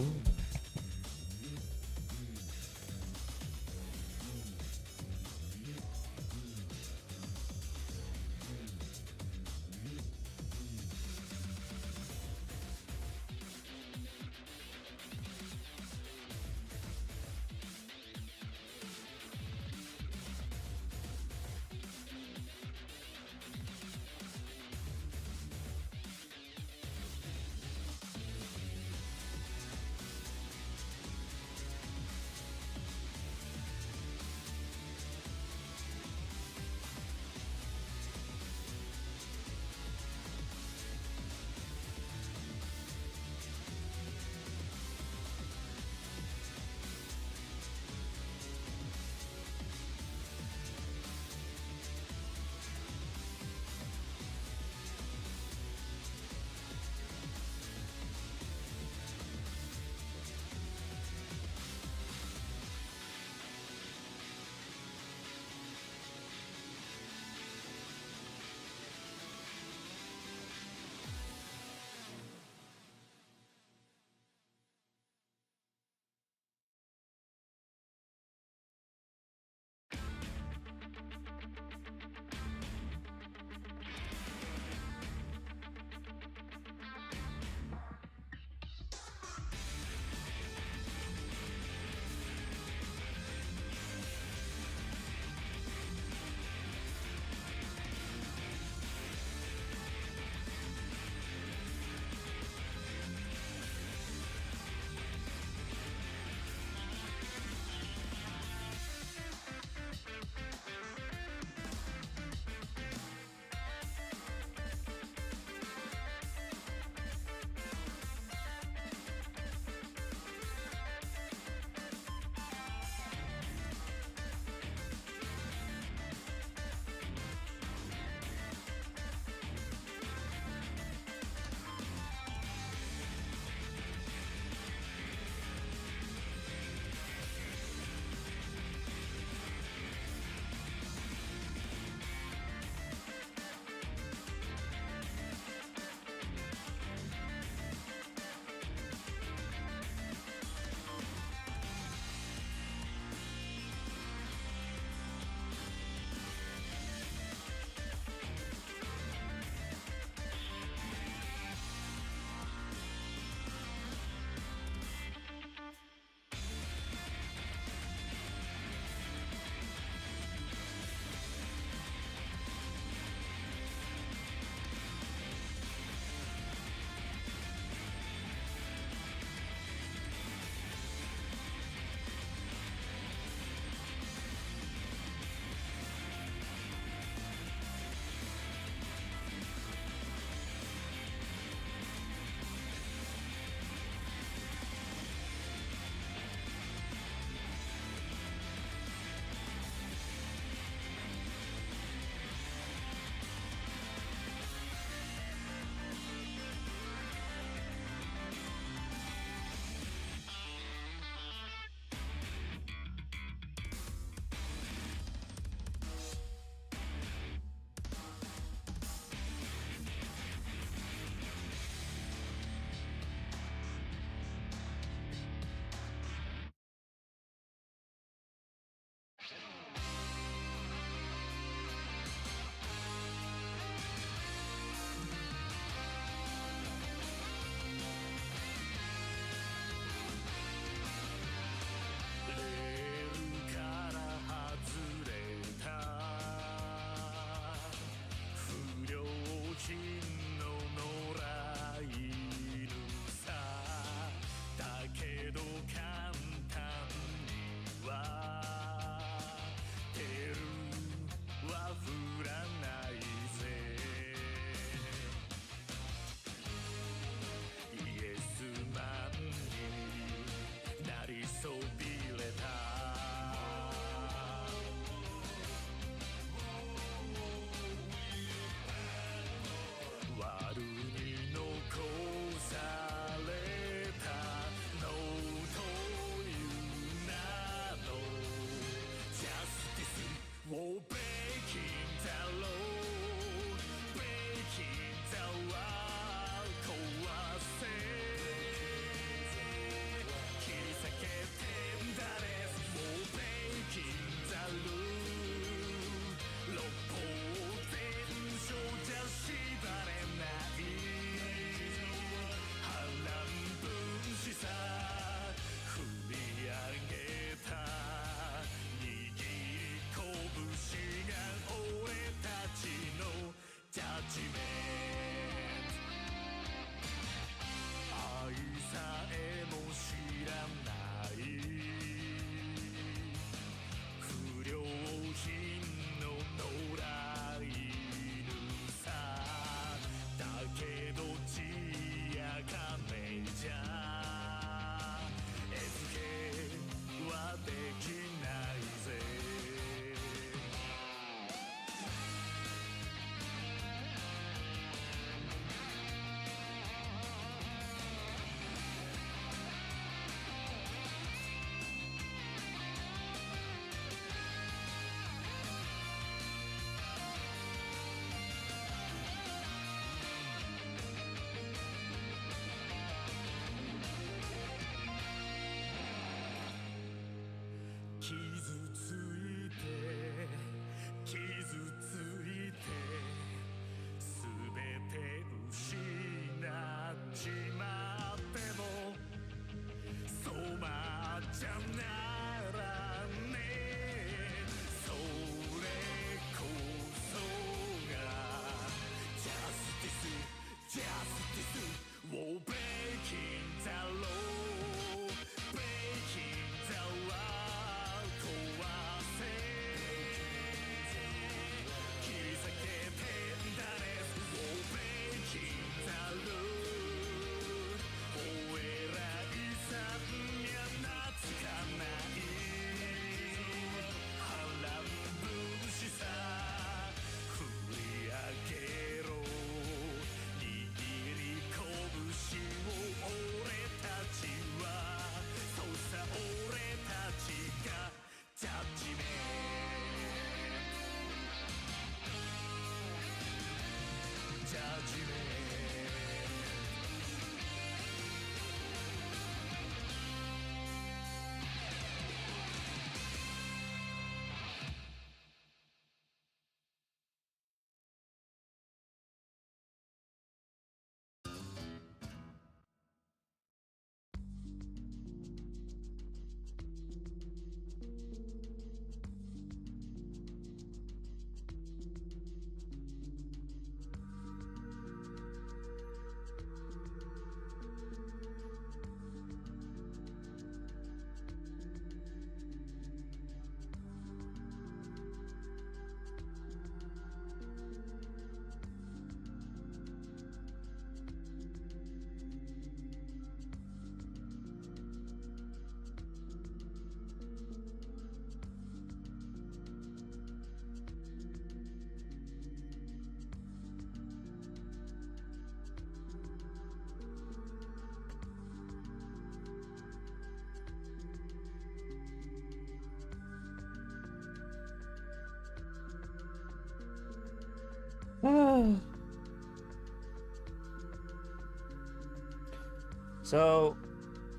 So,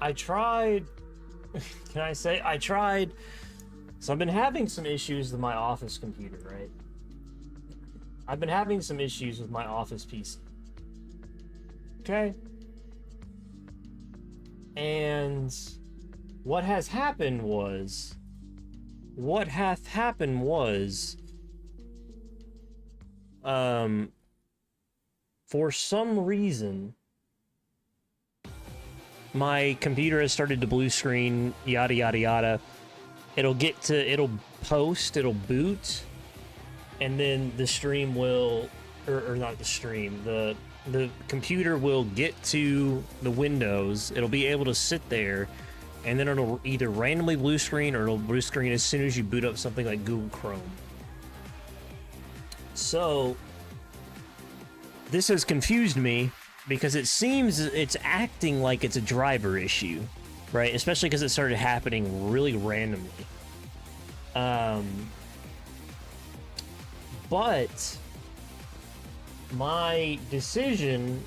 I tried... Can I say? I tried... So I've been having some issues with my office computer, right? I've been having some issues with my office PC. Okay? And what hath happened was... For some reason, my computer has started to blue screen, yada yada yada. It'll post, it'll boot, and then the stream will, or not the stream, the computer will get to the Windows, it'll be able to sit there, and then it'll either randomly blue screen or it'll blue screen as soon as you boot up something like Google Chrome. So, this has confused me because it seems it's acting like it's a driver issue, right? Especially because it started happening really randomly. But my decision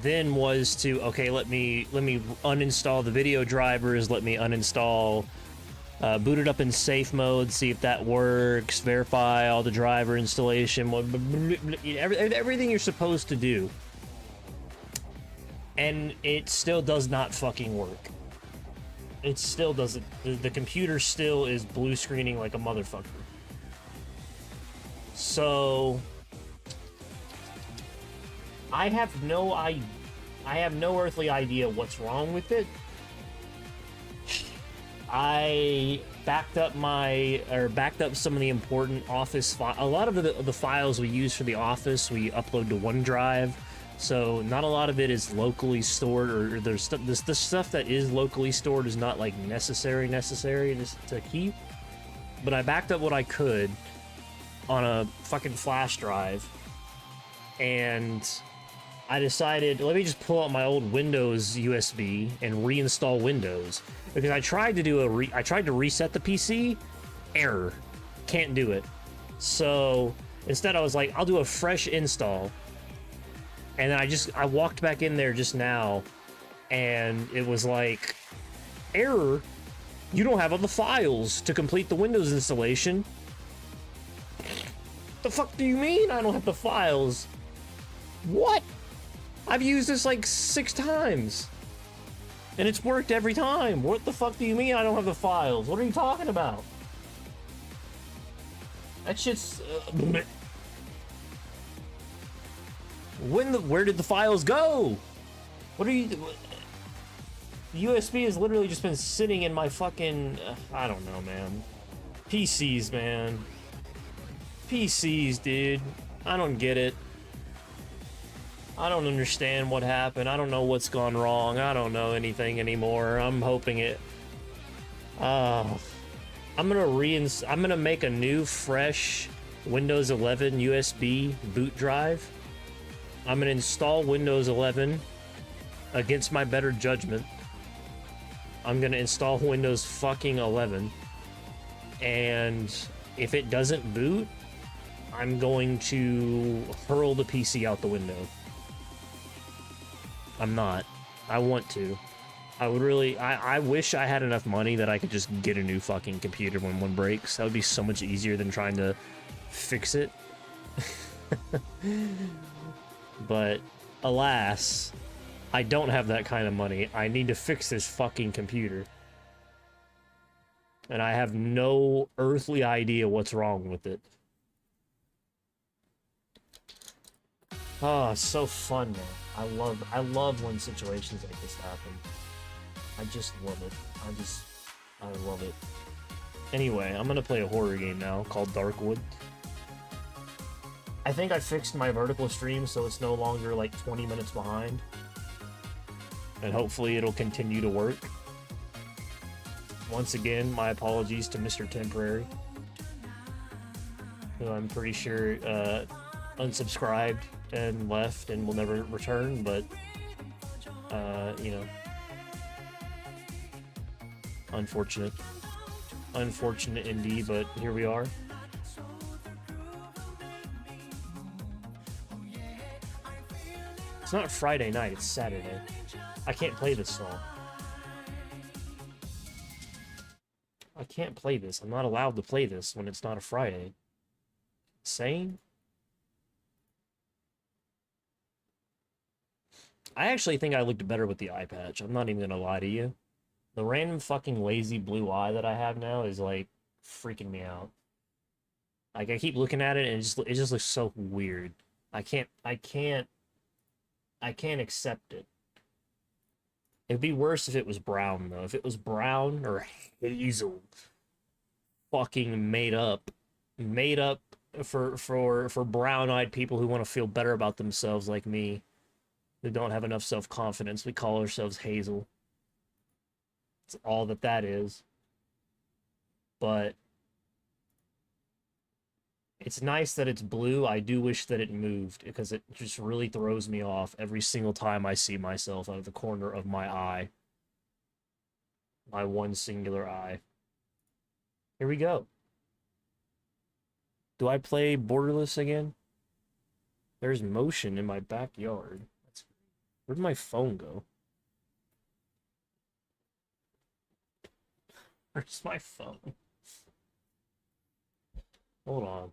then was to, okay, let me uninstall the video drivers, let me uninstall, boot it up in safe mode, see if that works, verify all the driver installation, everything you're supposed to do. And it still does not fucking work. It still doesn't. The computer still is blue screening like a motherfucker. So I have no earthly idea what's wrong with it. I backed up some of the important Office a lot of the files we use for the Office we upload to OneDrive. So not a lot of it is locally stored, or there's the stuff that is locally stored is not like necessary to keep. But I backed up what I could on a fucking flash drive, and I decided, let me just pull out my old Windows USB and reinstall Windows, because I tried to do I tried to reset the PC, error, can't do it. So instead I was like, I'll do a fresh install. And then I walked back in there just now, and it was like, error, you don't have all the files to complete the Windows installation. The fuck do you mean I don't have the files? What? I've used this like 6 times, and it's worked every time. What the fuck do you mean I don't have the files? What are you talking about? That shit's... where did the files go? What are you... The USB has literally just been sitting in my fucking... I don't know, man. PCs, man. PCs, dude. I don't get it. I don't understand what happened. I don't know what's gone wrong. I don't know anything anymore. I'm hoping it... I'm gonna make a new, fresh Windows 11 USB boot drive. I'm gonna install Windows 11 against my better judgment. I'm gonna install Windows fucking 11, and if it doesn't boot, I'm going to hurl the PC out the window. I'm not. I want to. I would really... I wish I had enough money that I could just get a new fucking computer when one breaks. That would be so much easier than trying to fix it. But, alas, I don't have that kind of money. I need to fix this fucking computer. And I have no earthly idea what's wrong with it. Oh, it's so fun, man. I love when situations like this happen. I just love it. I love it. Anyway, I'm gonna play a horror game now called Darkwood. I think I fixed my vertical stream so it's no longer like 20 minutes behind. And hopefully it'll continue to work. Once again, my apologies to Mr. Temporary, who I'm pretty sure unsubscribed and left and will never return, but you know, unfortunate indeed, but here we are. It's not Friday night, it's Saturday. I can't play this song. I can't play this. I'm not allowed to play this when it's not a Friday. Insane? I actually think I looked better with the eye patch. I'm not even gonna lie to you. The random fucking lazy blue eye that I have now is like freaking me out. Like I keep looking at it and it just looks so weird. I can't accept it. It'd be worse if it was brown though. If it was brown or hazel, fucking made up for brown-eyed people who want to feel better about themselves like me, who don't have enough self-confidence. We call ourselves hazel. It's all that is. But it's nice that it's blue. I do wish that it moved because it just really throws me off every single time I see myself out of the corner of my eye. My one singular eye. Here we go. Do I play Borderless again? There's motion in my backyard. Where'd my phone go? Where's my phone? Hold on.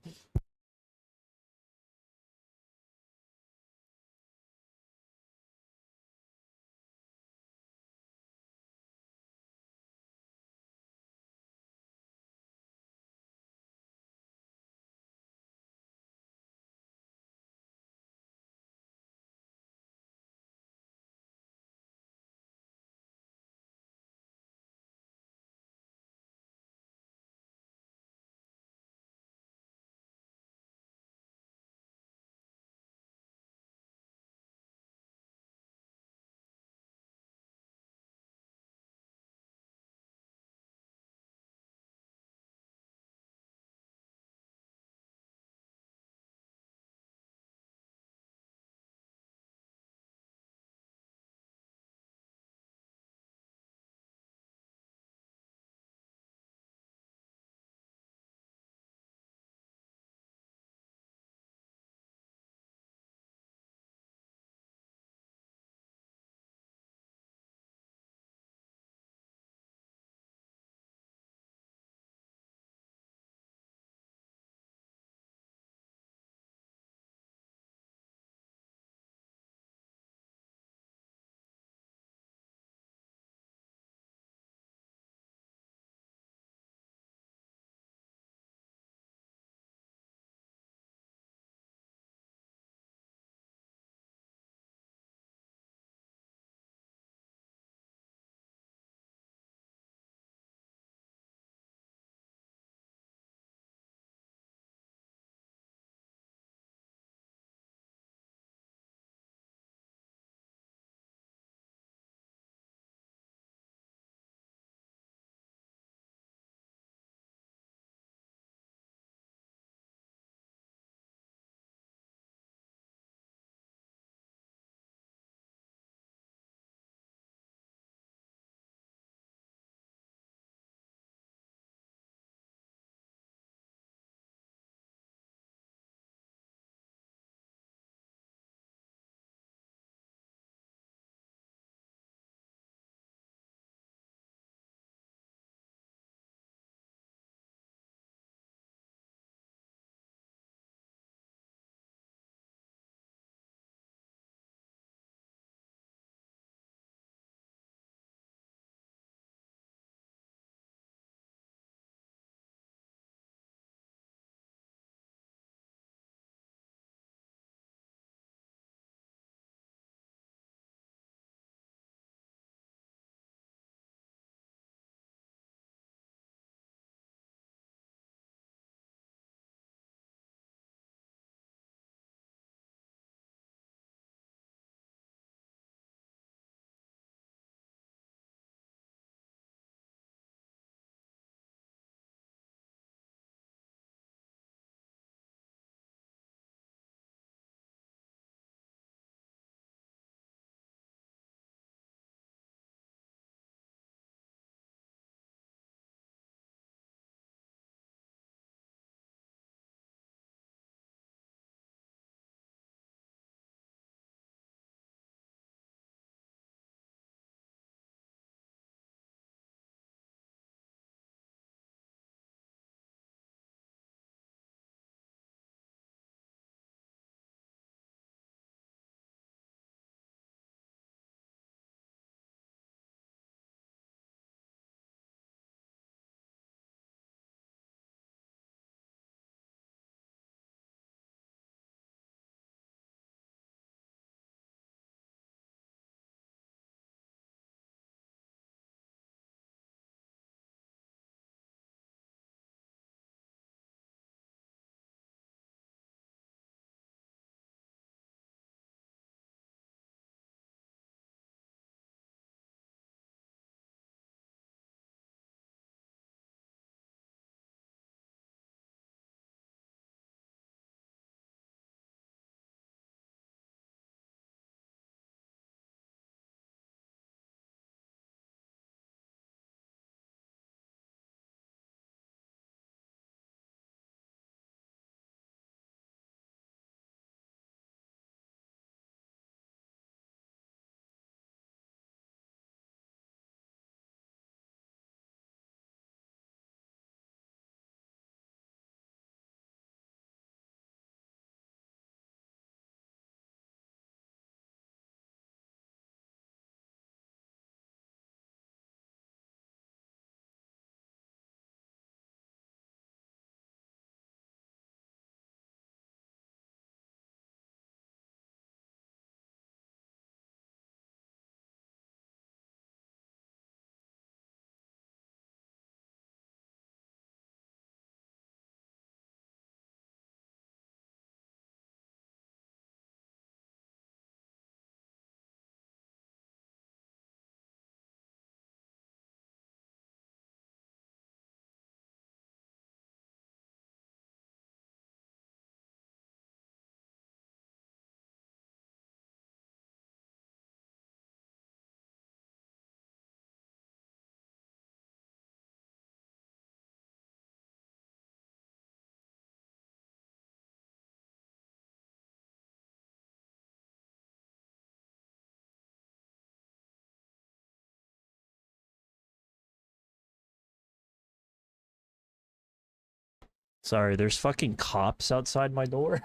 Sorry, there's fucking cops outside my door.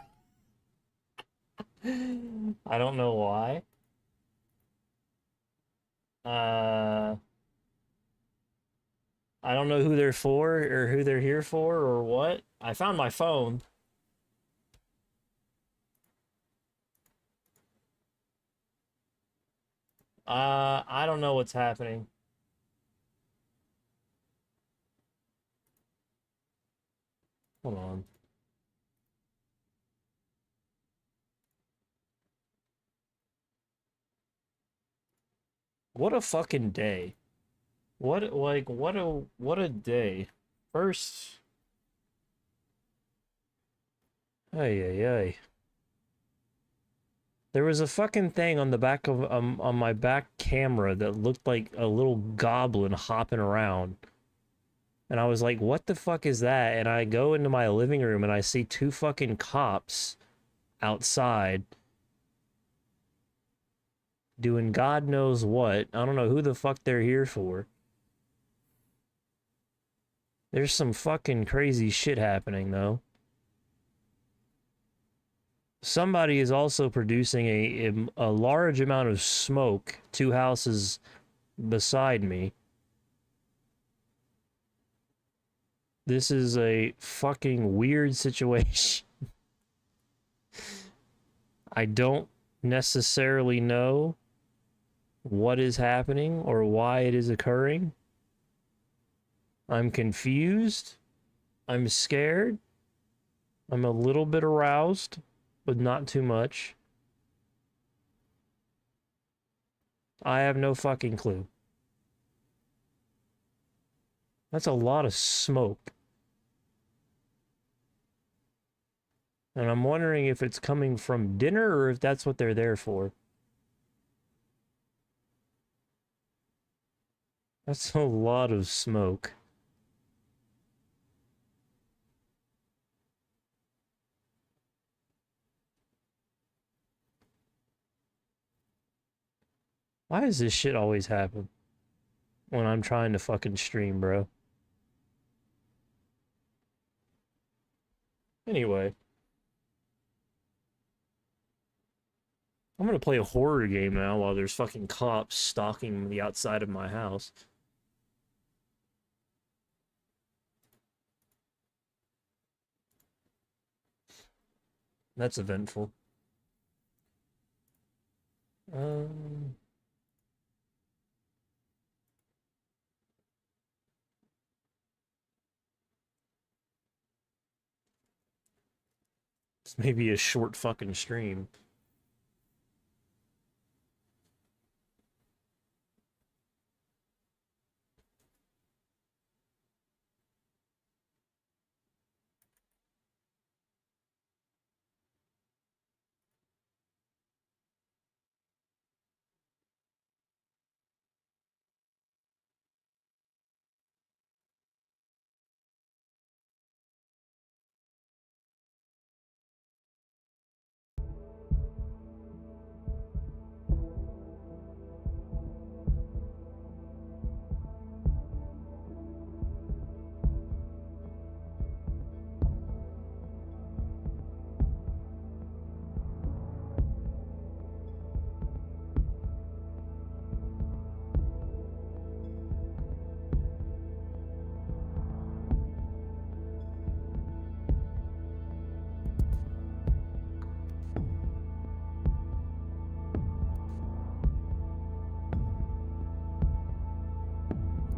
I don't know why. I don't know who they're for or who they're here for or what. I found my phone. I don't know what's happening. Hold on. What a fucking day. What a day. First. Ay ay ay. There was a fucking thing on the back of on my back camera that looked like a little goblin hopping around. And I was like, what the fuck is that? And I go into my living room and I see two fucking cops outside doing God knows what. I don't know who the fuck they're here for. There's some fucking crazy shit happening, though. Somebody is also producing a large amount of smoke 2 houses beside me. This is a fucking weird situation. I don't necessarily know what is happening or why it is occurring. I'm confused. I'm scared. I'm a little bit aroused, but not too much. I have no fucking clue. That's a lot of smoke. And I'm wondering if it's coming from dinner or if that's what they're there for. That's a lot of smoke. Why does this shit always happen when I'm trying to fucking stream, bro? Anyway. I'm gonna play a horror game now while there's fucking cops stalking the outside of my house. That's eventful. It's maybe a short fucking stream.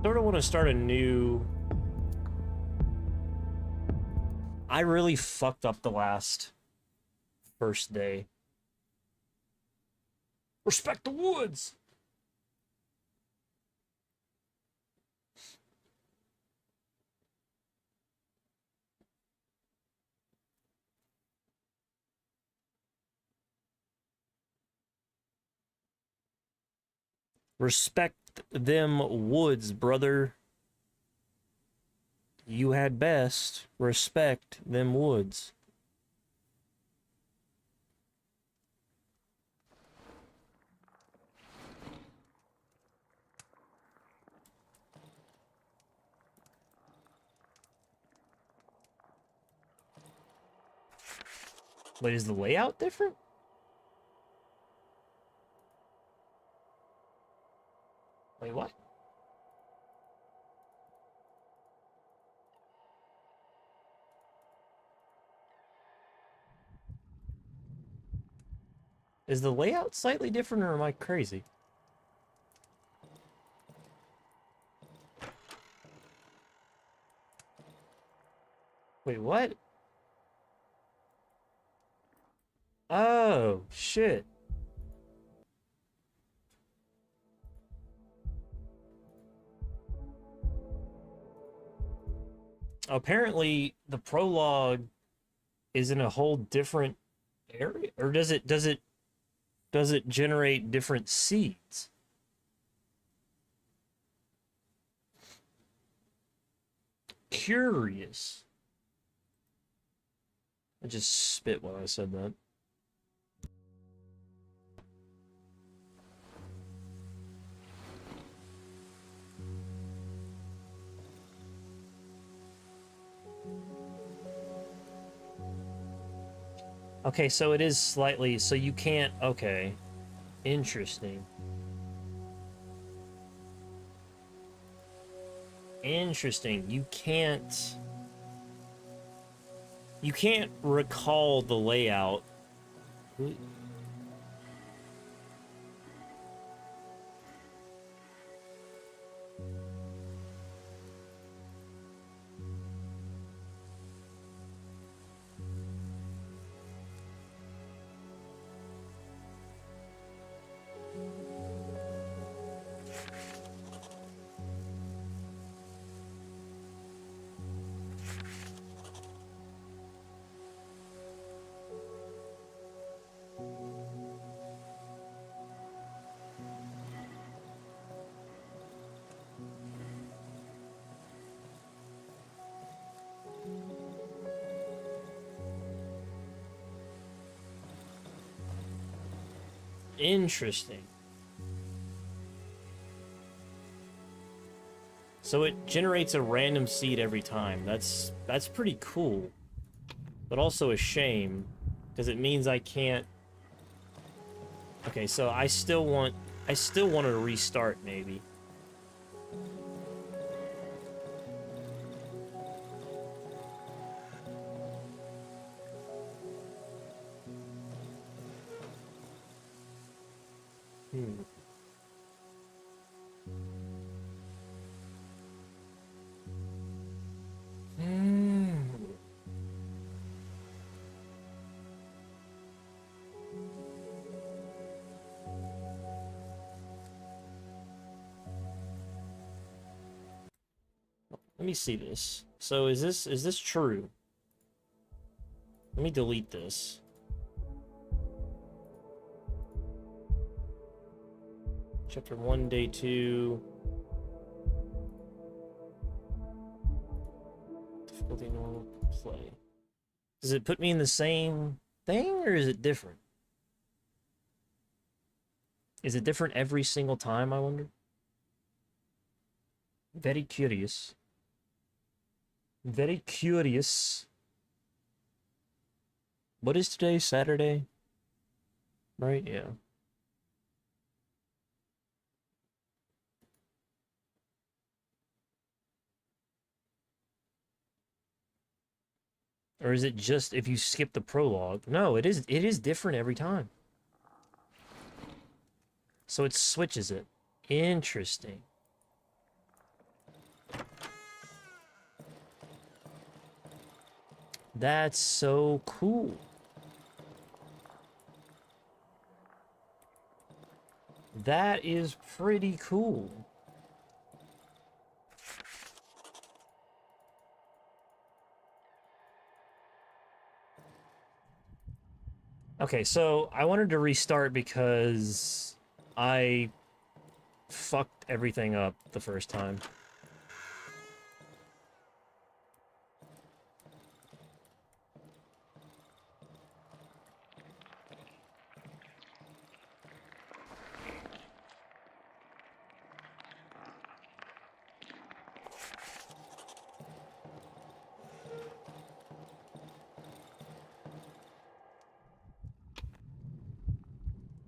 Sort of want to start a new... I really fucked up the last first day. Respect the woods! Respect them woods, brother. You had best respect them woods. Wait, is the layout different? Wait, what? Is the layout slightly different, or am I crazy? Wait, what? Oh, shit. Apparently, the prologue is in a whole different area, or does it generate different seeds? Curious. I just spit when I said that. Okay, so it is slightly, so you can't, okay. Interesting. Interesting. You can't recall the layout. Interesting. So it generates a random seed every time. That's pretty cool. But also a shame, because it means I can't... Okay, so I still want to restart, maybe. Let me see this. So is this true? Let me delete this. Chapter 1, Day 2. Difficulty normal play. Does it put me in the same thing, or is it different? Is it different every single time, I wonder? Very curious. Very curious. What is today? Saturday? Right? Yeah. Or is it just if you skip the prologue? No, it is different every time. So it switches it. Interesting. That's so cool. That is pretty cool. Okay, so I wanted to restart because I fucked everything up the first time.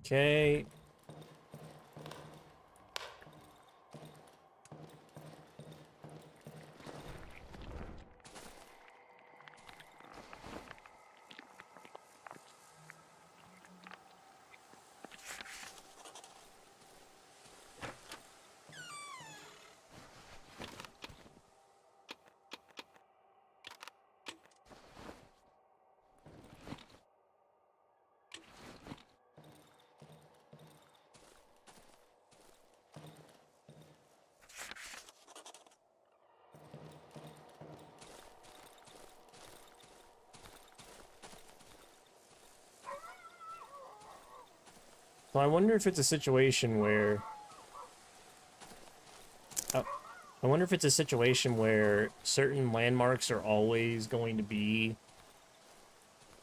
Okay. So I wonder if it's a situation where... I wonder if it's a situation where certain landmarks are always going to be,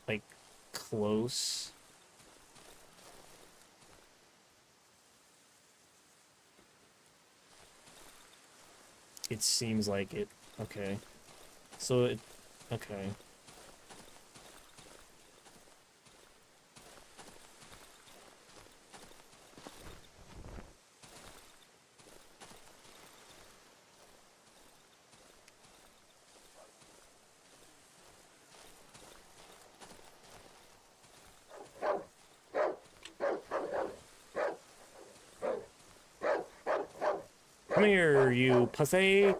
like, close. It seems like it. Okay. So it... Okay. Come here, you pussy.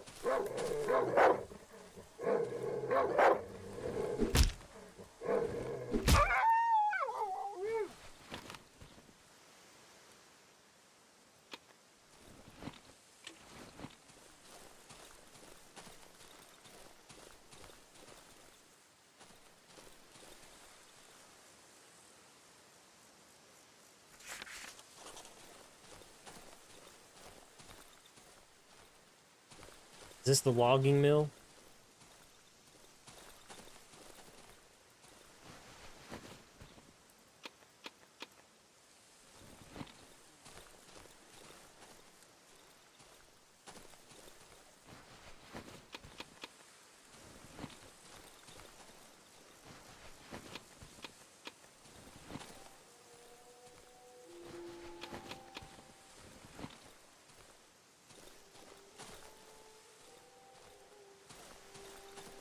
Is this the logging mill?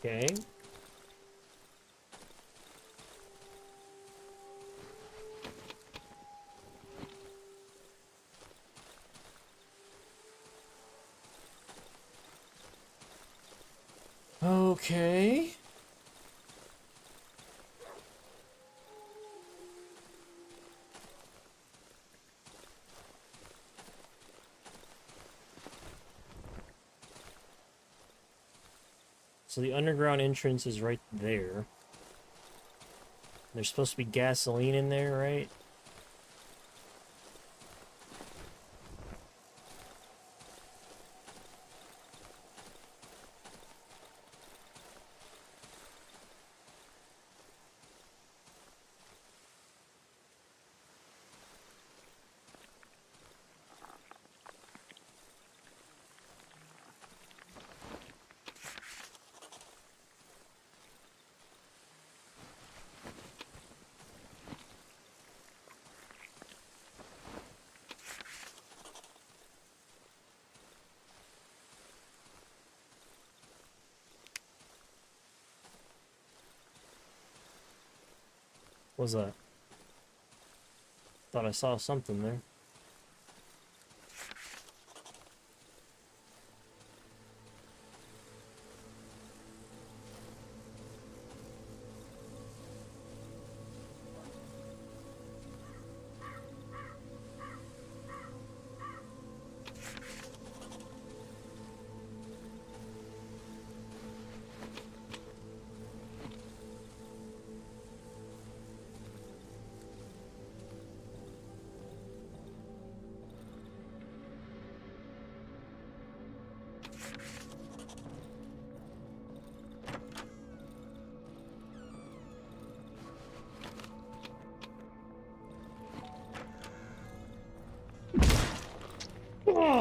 Okay. Okay. So the underground entrance is right there. There's supposed to be gasoline in there, right? What's that? Thought I saw something there.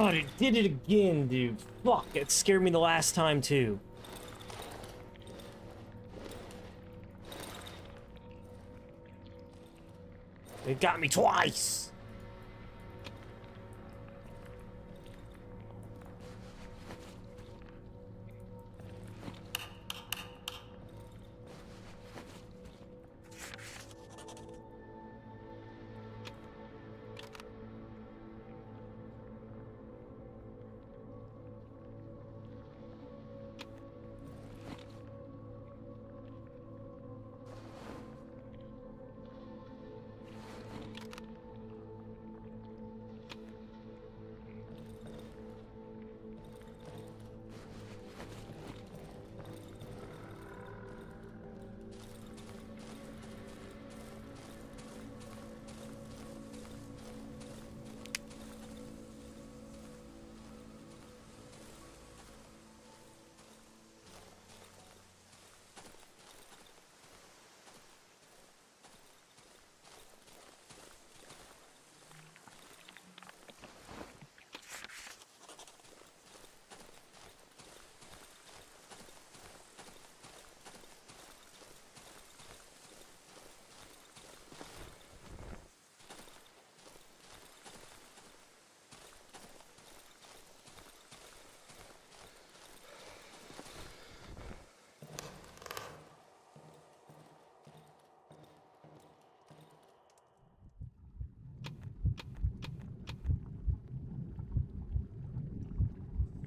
God, it did it again, dude. Fuck, it scared me the last time, too. It got me twice.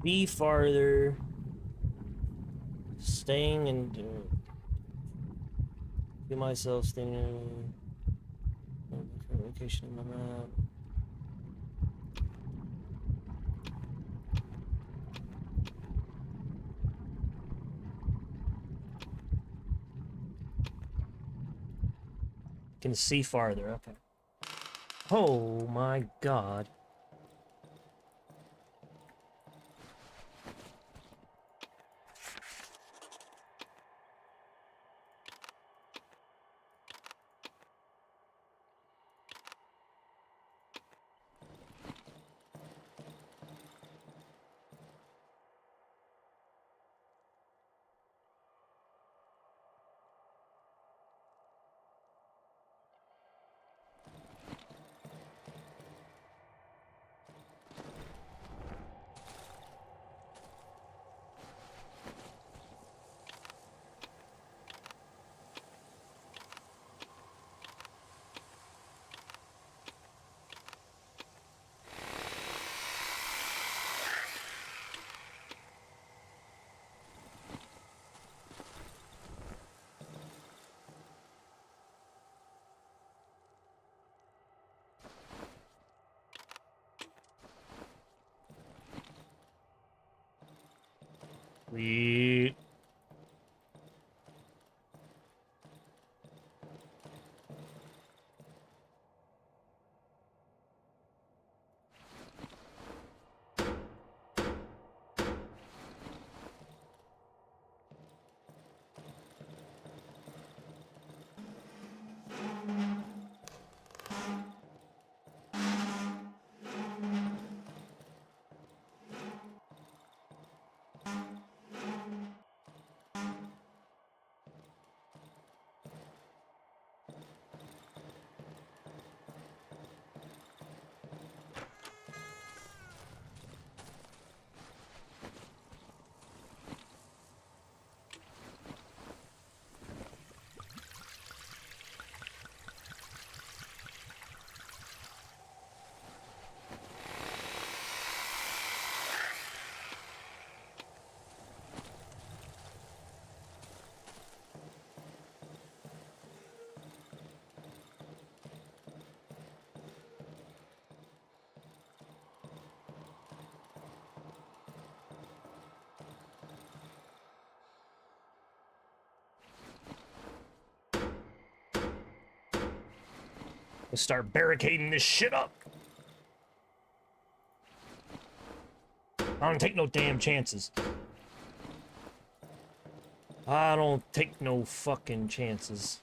Be farther. Staying and feel myself staying in location in my map. Can see farther. Okay. Oh my god. Sweet. Let's start barricading this shit up. I don't take no damn chances. I don't take no fucking chances.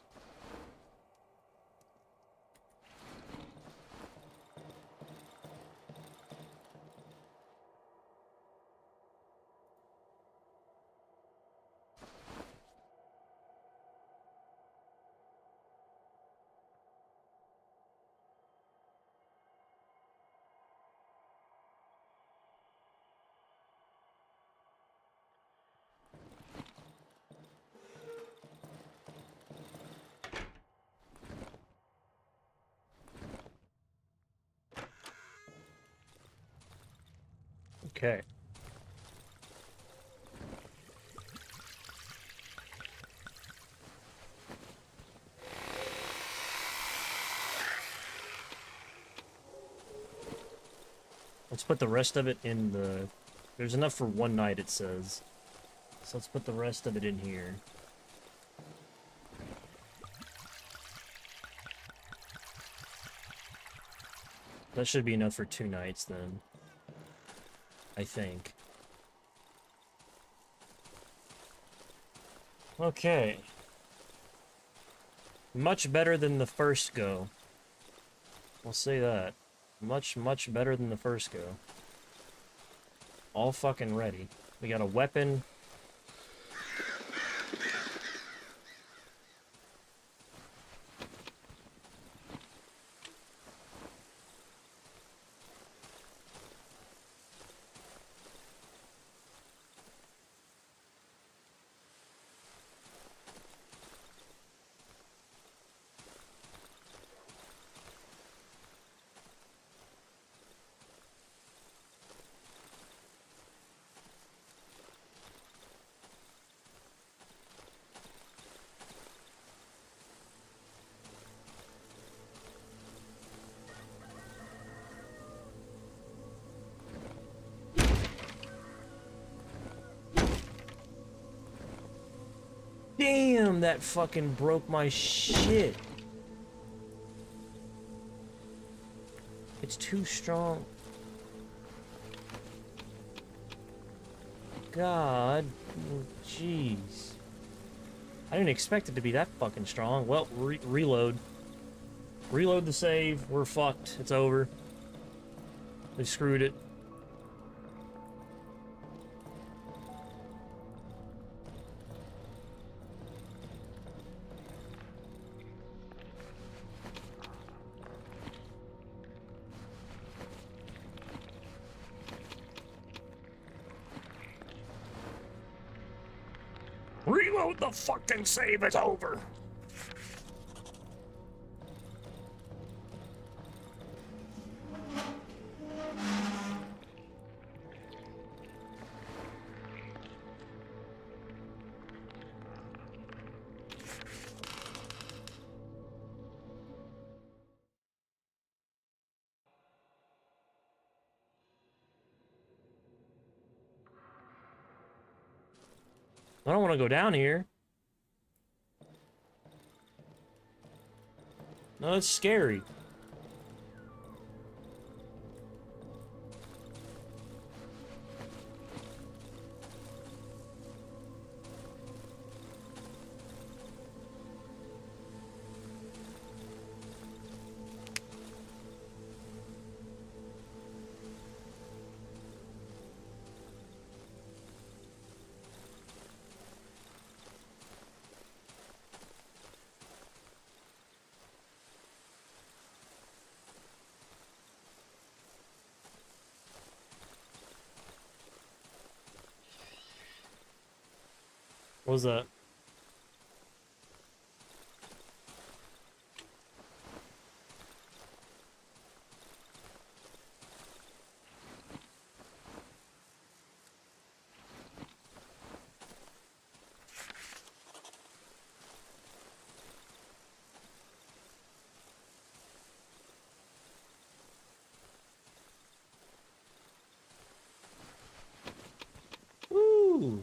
Okay. Let's put the rest of it in the... There's enough for one night, it says. So let's put the rest of it in here. That should be enough for 2 nights, then. I think. Okay. Much better than the first go. We'll say that. Much, much better than the first go. All fucking ready. We got a weapon. Damn, that fucking broke my shit. It's too strong. God. Jeez. I didn't expect it to be that fucking strong. Well, reload. Reload the save. We're fucked. It's over. They screwed it. Reload the fucking save, it's over. I don't want to go down here. No, it's scary. What was that? Woo!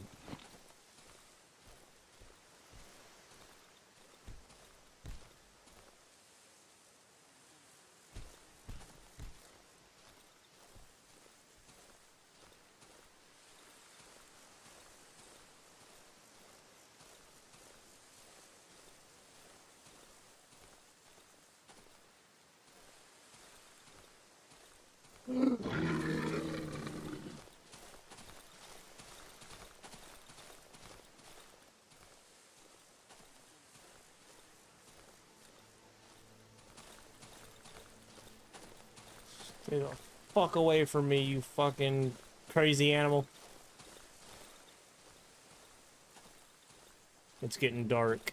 Get the fuck away from me, you fucking crazy animal. It's getting dark.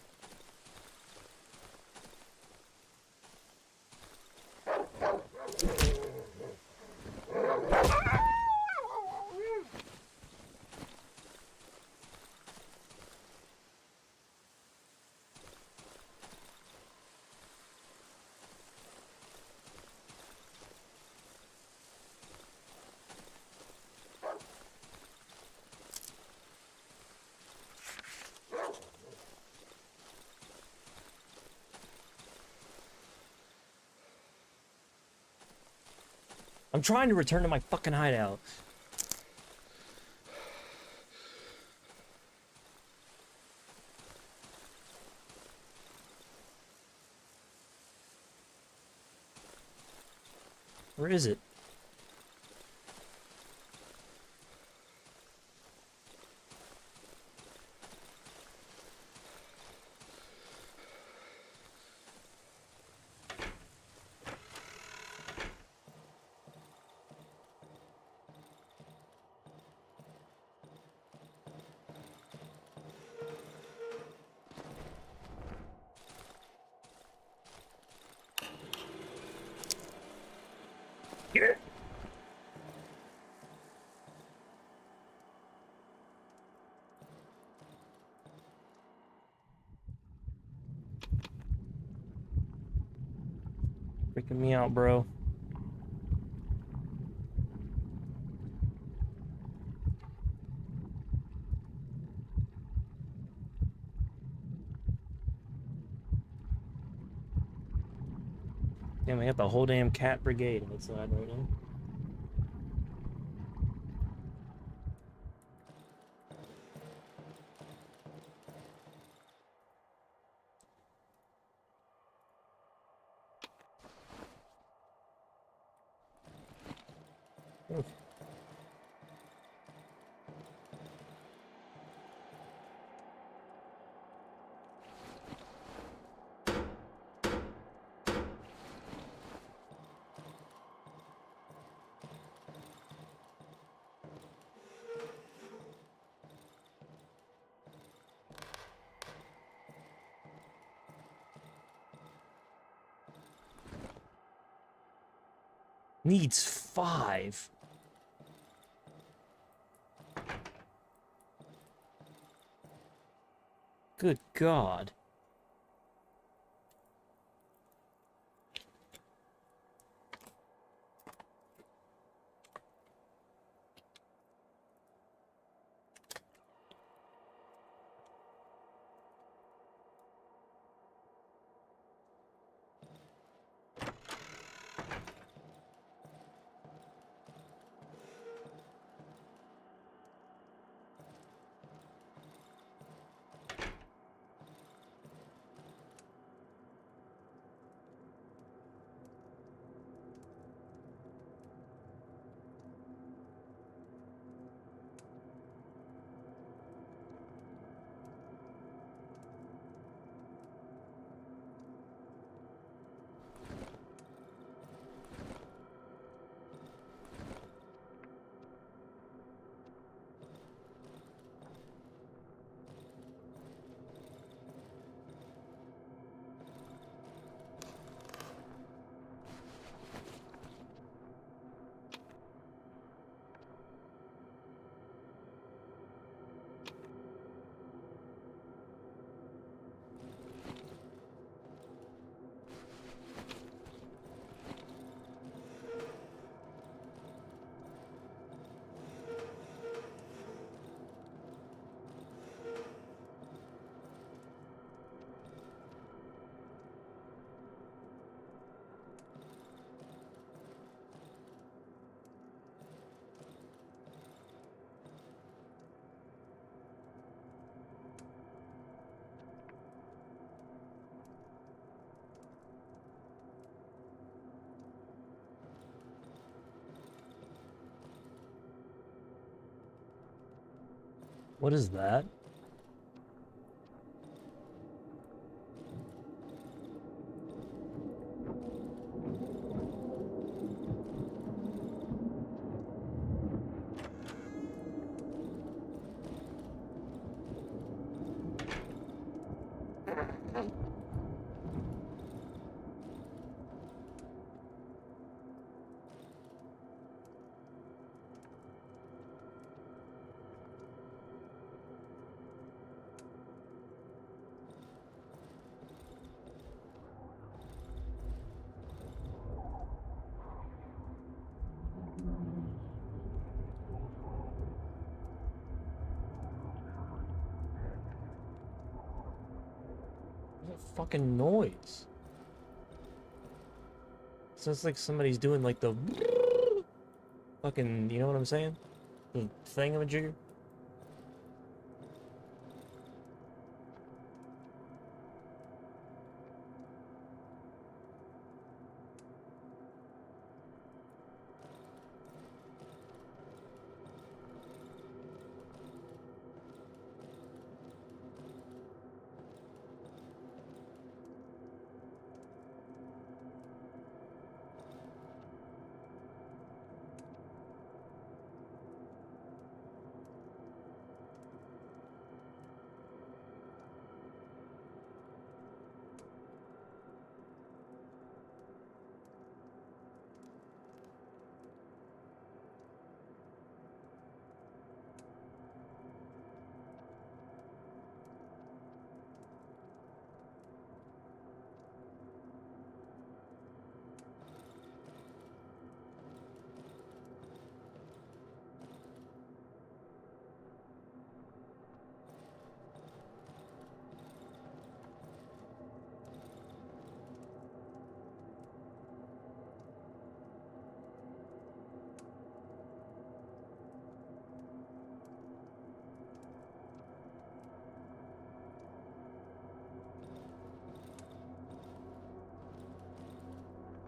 I'm trying to return to my fucking hideout. Where is it? Yeah. Freaking me out, bro. Damn, we got the whole damn cat brigade outside right now. Oof. Needs 5. Good God. What is that? What fucking noise? Sounds like somebody's doing like the Fucking, you know what I'm saying? The thingamajigger.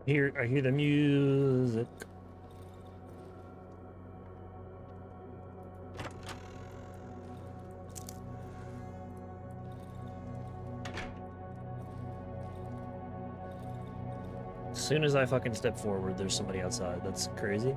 I hear the music. As soon as I fucking step forward, there's somebody outside. That's crazy.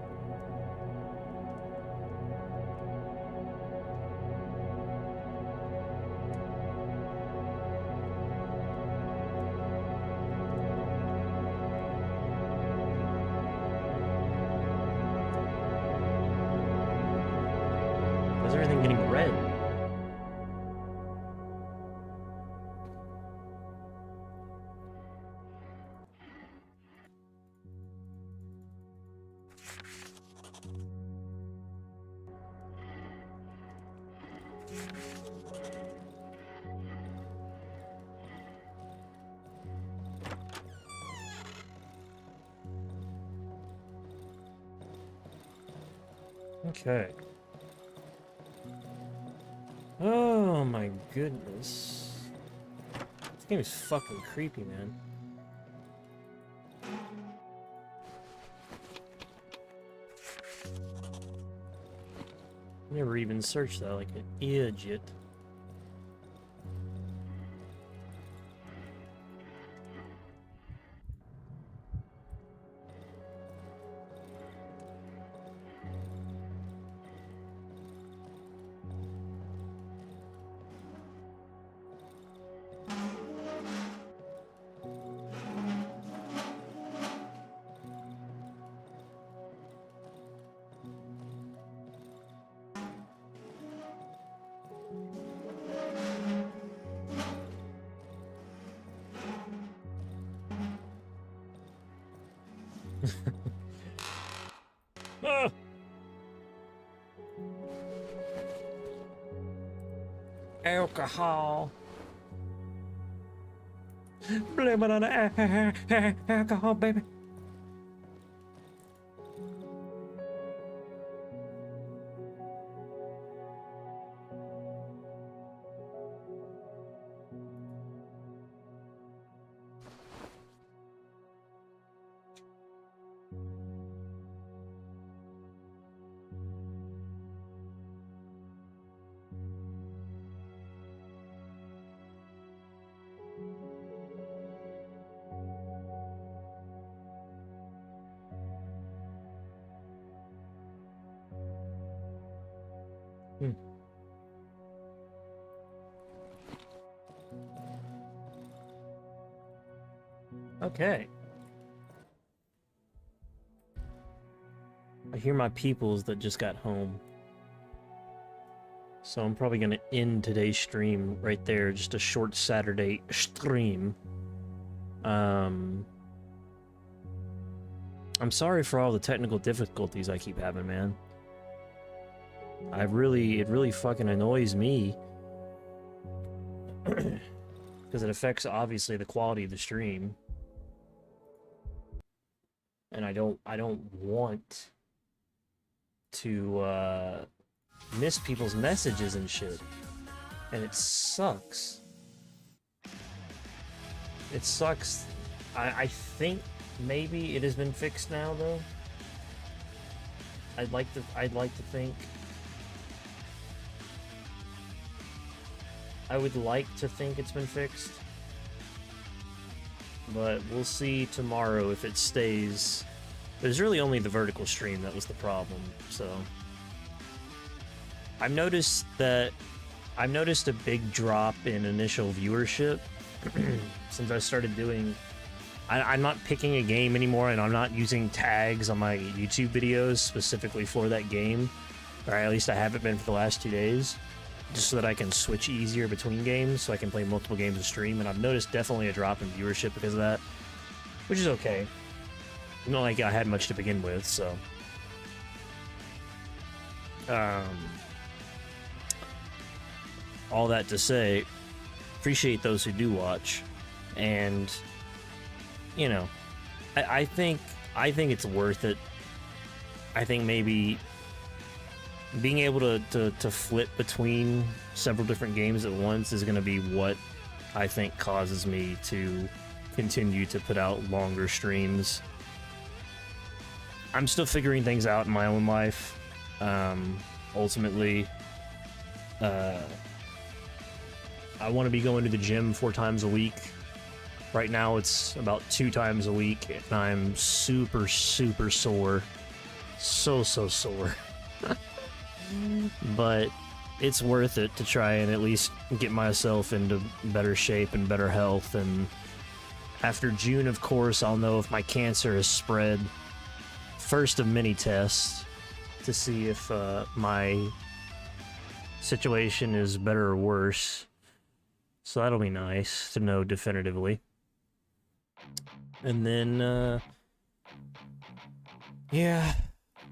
Why is everything getting red? Okay. Oh my goodness. This game is fucking creepy, man. Never even searched that like an idiot. Ah! Alcohol. Blame it on the alcohol, baby. Okay. I hear my peoples that just got home. So I'm probably gonna end today's stream right there. Just a short Saturday stream. I'm sorry for all the technical difficulties I keep having, man. It really fucking annoys me. Because it affects, obviously, the quality of the stream. And I don't want to miss people's messages and shit. And it sucks. It sucks. I think maybe it has been fixed now, though. I'd like to think. I would like to think it's been fixed. But we'll see tomorrow if it stays. There's really only the vertical stream that was the problem, so. I've noticed a big drop in initial viewership since I started doing. I'm not picking a game anymore, and I'm not using tags on my YouTube videos specifically for that game, or at least I haven't been for the last 2 days, just so that I can switch easier between games, so I can play multiple games in stream. And I've noticed definitely a drop in viewership because of that, which is okay. Not like I had much to begin with, so. All that to say, appreciate those who do watch, and you know, I think it's worth it. I think maybe being able to flip between several different games at once is going to be what I think causes me to continue to put out longer streams. I'm still figuring things out in my own life. Ultimately, I want to be going to the gym 4 times a week. Right now it's about 2 times a week, and I'm super sore. So sore. But it's worth it to try and at least get myself into better shape and better health. And after June, of course, I'll know if my cancer has spread. First of many tests to see if my situation is better or worse. So that'll be nice to know definitively. And then, yeah,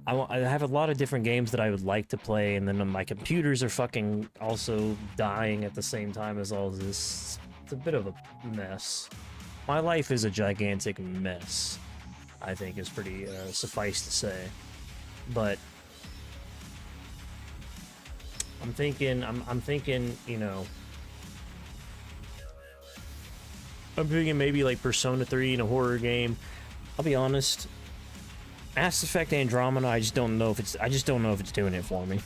I have a lot of different games that I would like to play, and then my computers are fucking also dying at the same time as all this. It's a bit of a mess. My life is a gigantic mess, I think is pretty suffice to say. But I'm thinking, you know, I'm thinking maybe like Persona 3 in a horror game. I'll be honest, Mass Effect Andromeda, I just don't know if it's doing it for me.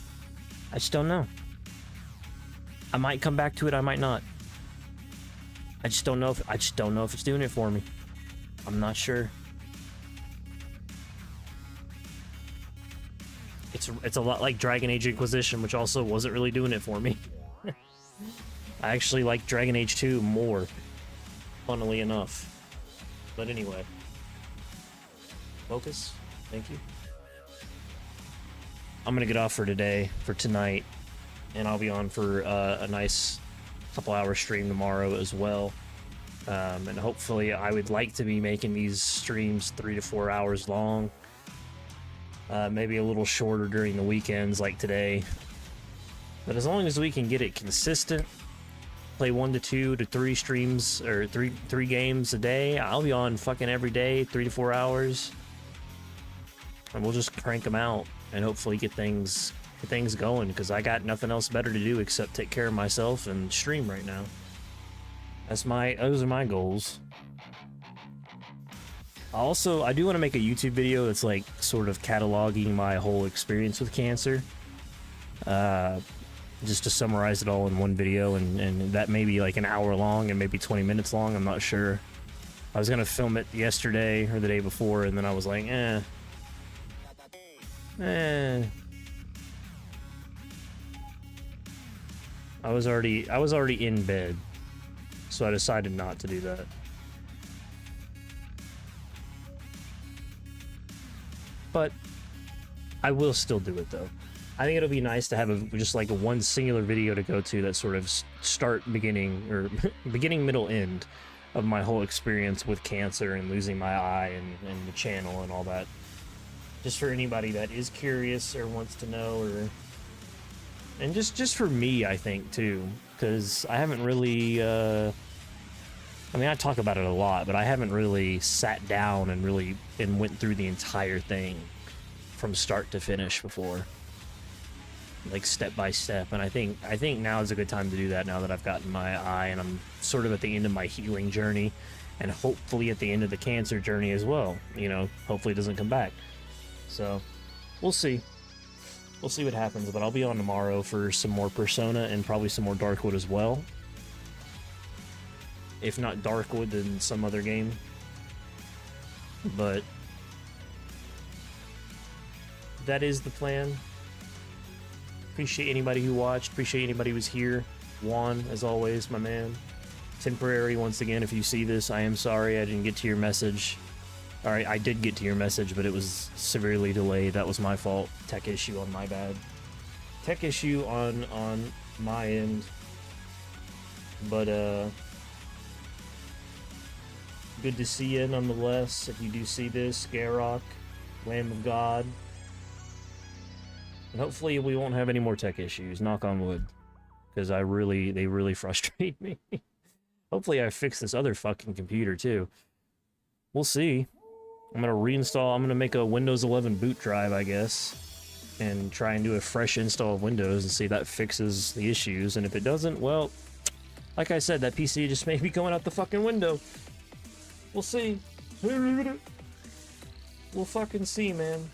I just don't know. I might come back to it, I might not. I just don't know if it's doing it for me. I'm not sure. It's a lot like Dragon Age Inquisition, which also wasn't really doing it for me. I actually like Dragon Age 2 more, funnily enough. But anyway. Focus. Thank you. I'm gonna get off for tonight, and I'll be on for a nice couple-hour stream tomorrow as well. And hopefully, I would like to be making these streams 3 to 4 hours long. Maybe a little shorter during the weekends like today. But as long as we can get it consistent, play 1 to 2 to 3 streams, or three games a day, I'll be on fucking every day, 3 to 4 hours. And we'll just crank them out and hopefully get things going, because I got nothing else better to do except take care of myself and stream right now. Those are my goals. I do want to make a YouTube video that's like sort of cataloging my whole experience with cancer. Just to summarize it all in one video, and that may be like an hour long and maybe 20 minutes long, I'm not sure. I was gonna film it yesterday or the day before, and then I was like, I was already in bed, so I decided not to do that. But I will still do it though. I think it'll be nice to have just like one singular video to go to that sort of beginning, middle, end of my whole experience with cancer and losing my eye and the channel and all that. Just for anybody that is curious or wants to know, and just for me, I think too, because I haven't really. I mean, I talk about it a lot, but I haven't really sat down and went through the entire thing from start to finish before, like step by step. And I think now is a good time to do that, now that I've gotten my eye and I'm sort of at the end of my healing journey, and hopefully at the end of the cancer journey as well. You know, hopefully it doesn't come back. So we'll see. We'll see what happens, but I'll be on tomorrow for some more Persona and probably some more Darkwood as well. If not Darkwood, then some other game. But that is the plan. Appreciate anybody who watched. Appreciate anybody who was here. Juan, as always, my man. Temporary, once again, if you see this, I am sorry I didn't get to your message. Alright, I did get to your message, but it was severely delayed. That was my fault. Tech issue on my bad. Tech issue on my end. But, good to see you nonetheless. If you do see this, Garrock, Lamb of God. And hopefully we won't have any more tech issues, knock on wood. Because they really frustrate me. Hopefully I fix this other fucking computer too. We'll see. I'm gonna reinstall, I'm gonna make a Windows 11 boot drive, I guess. And try and do a fresh install of Windows and see if that fixes the issues. And if it doesn't, well, like I said, that PC just may be going out the fucking window. We'll see. We'll fucking see, man.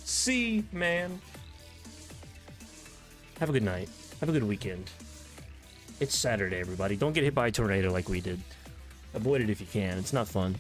See, man. Have a good night. Have a good weekend. It's Saturday, everybody. Don't get hit by a tornado like we did. Avoid it if you can. It's not fun.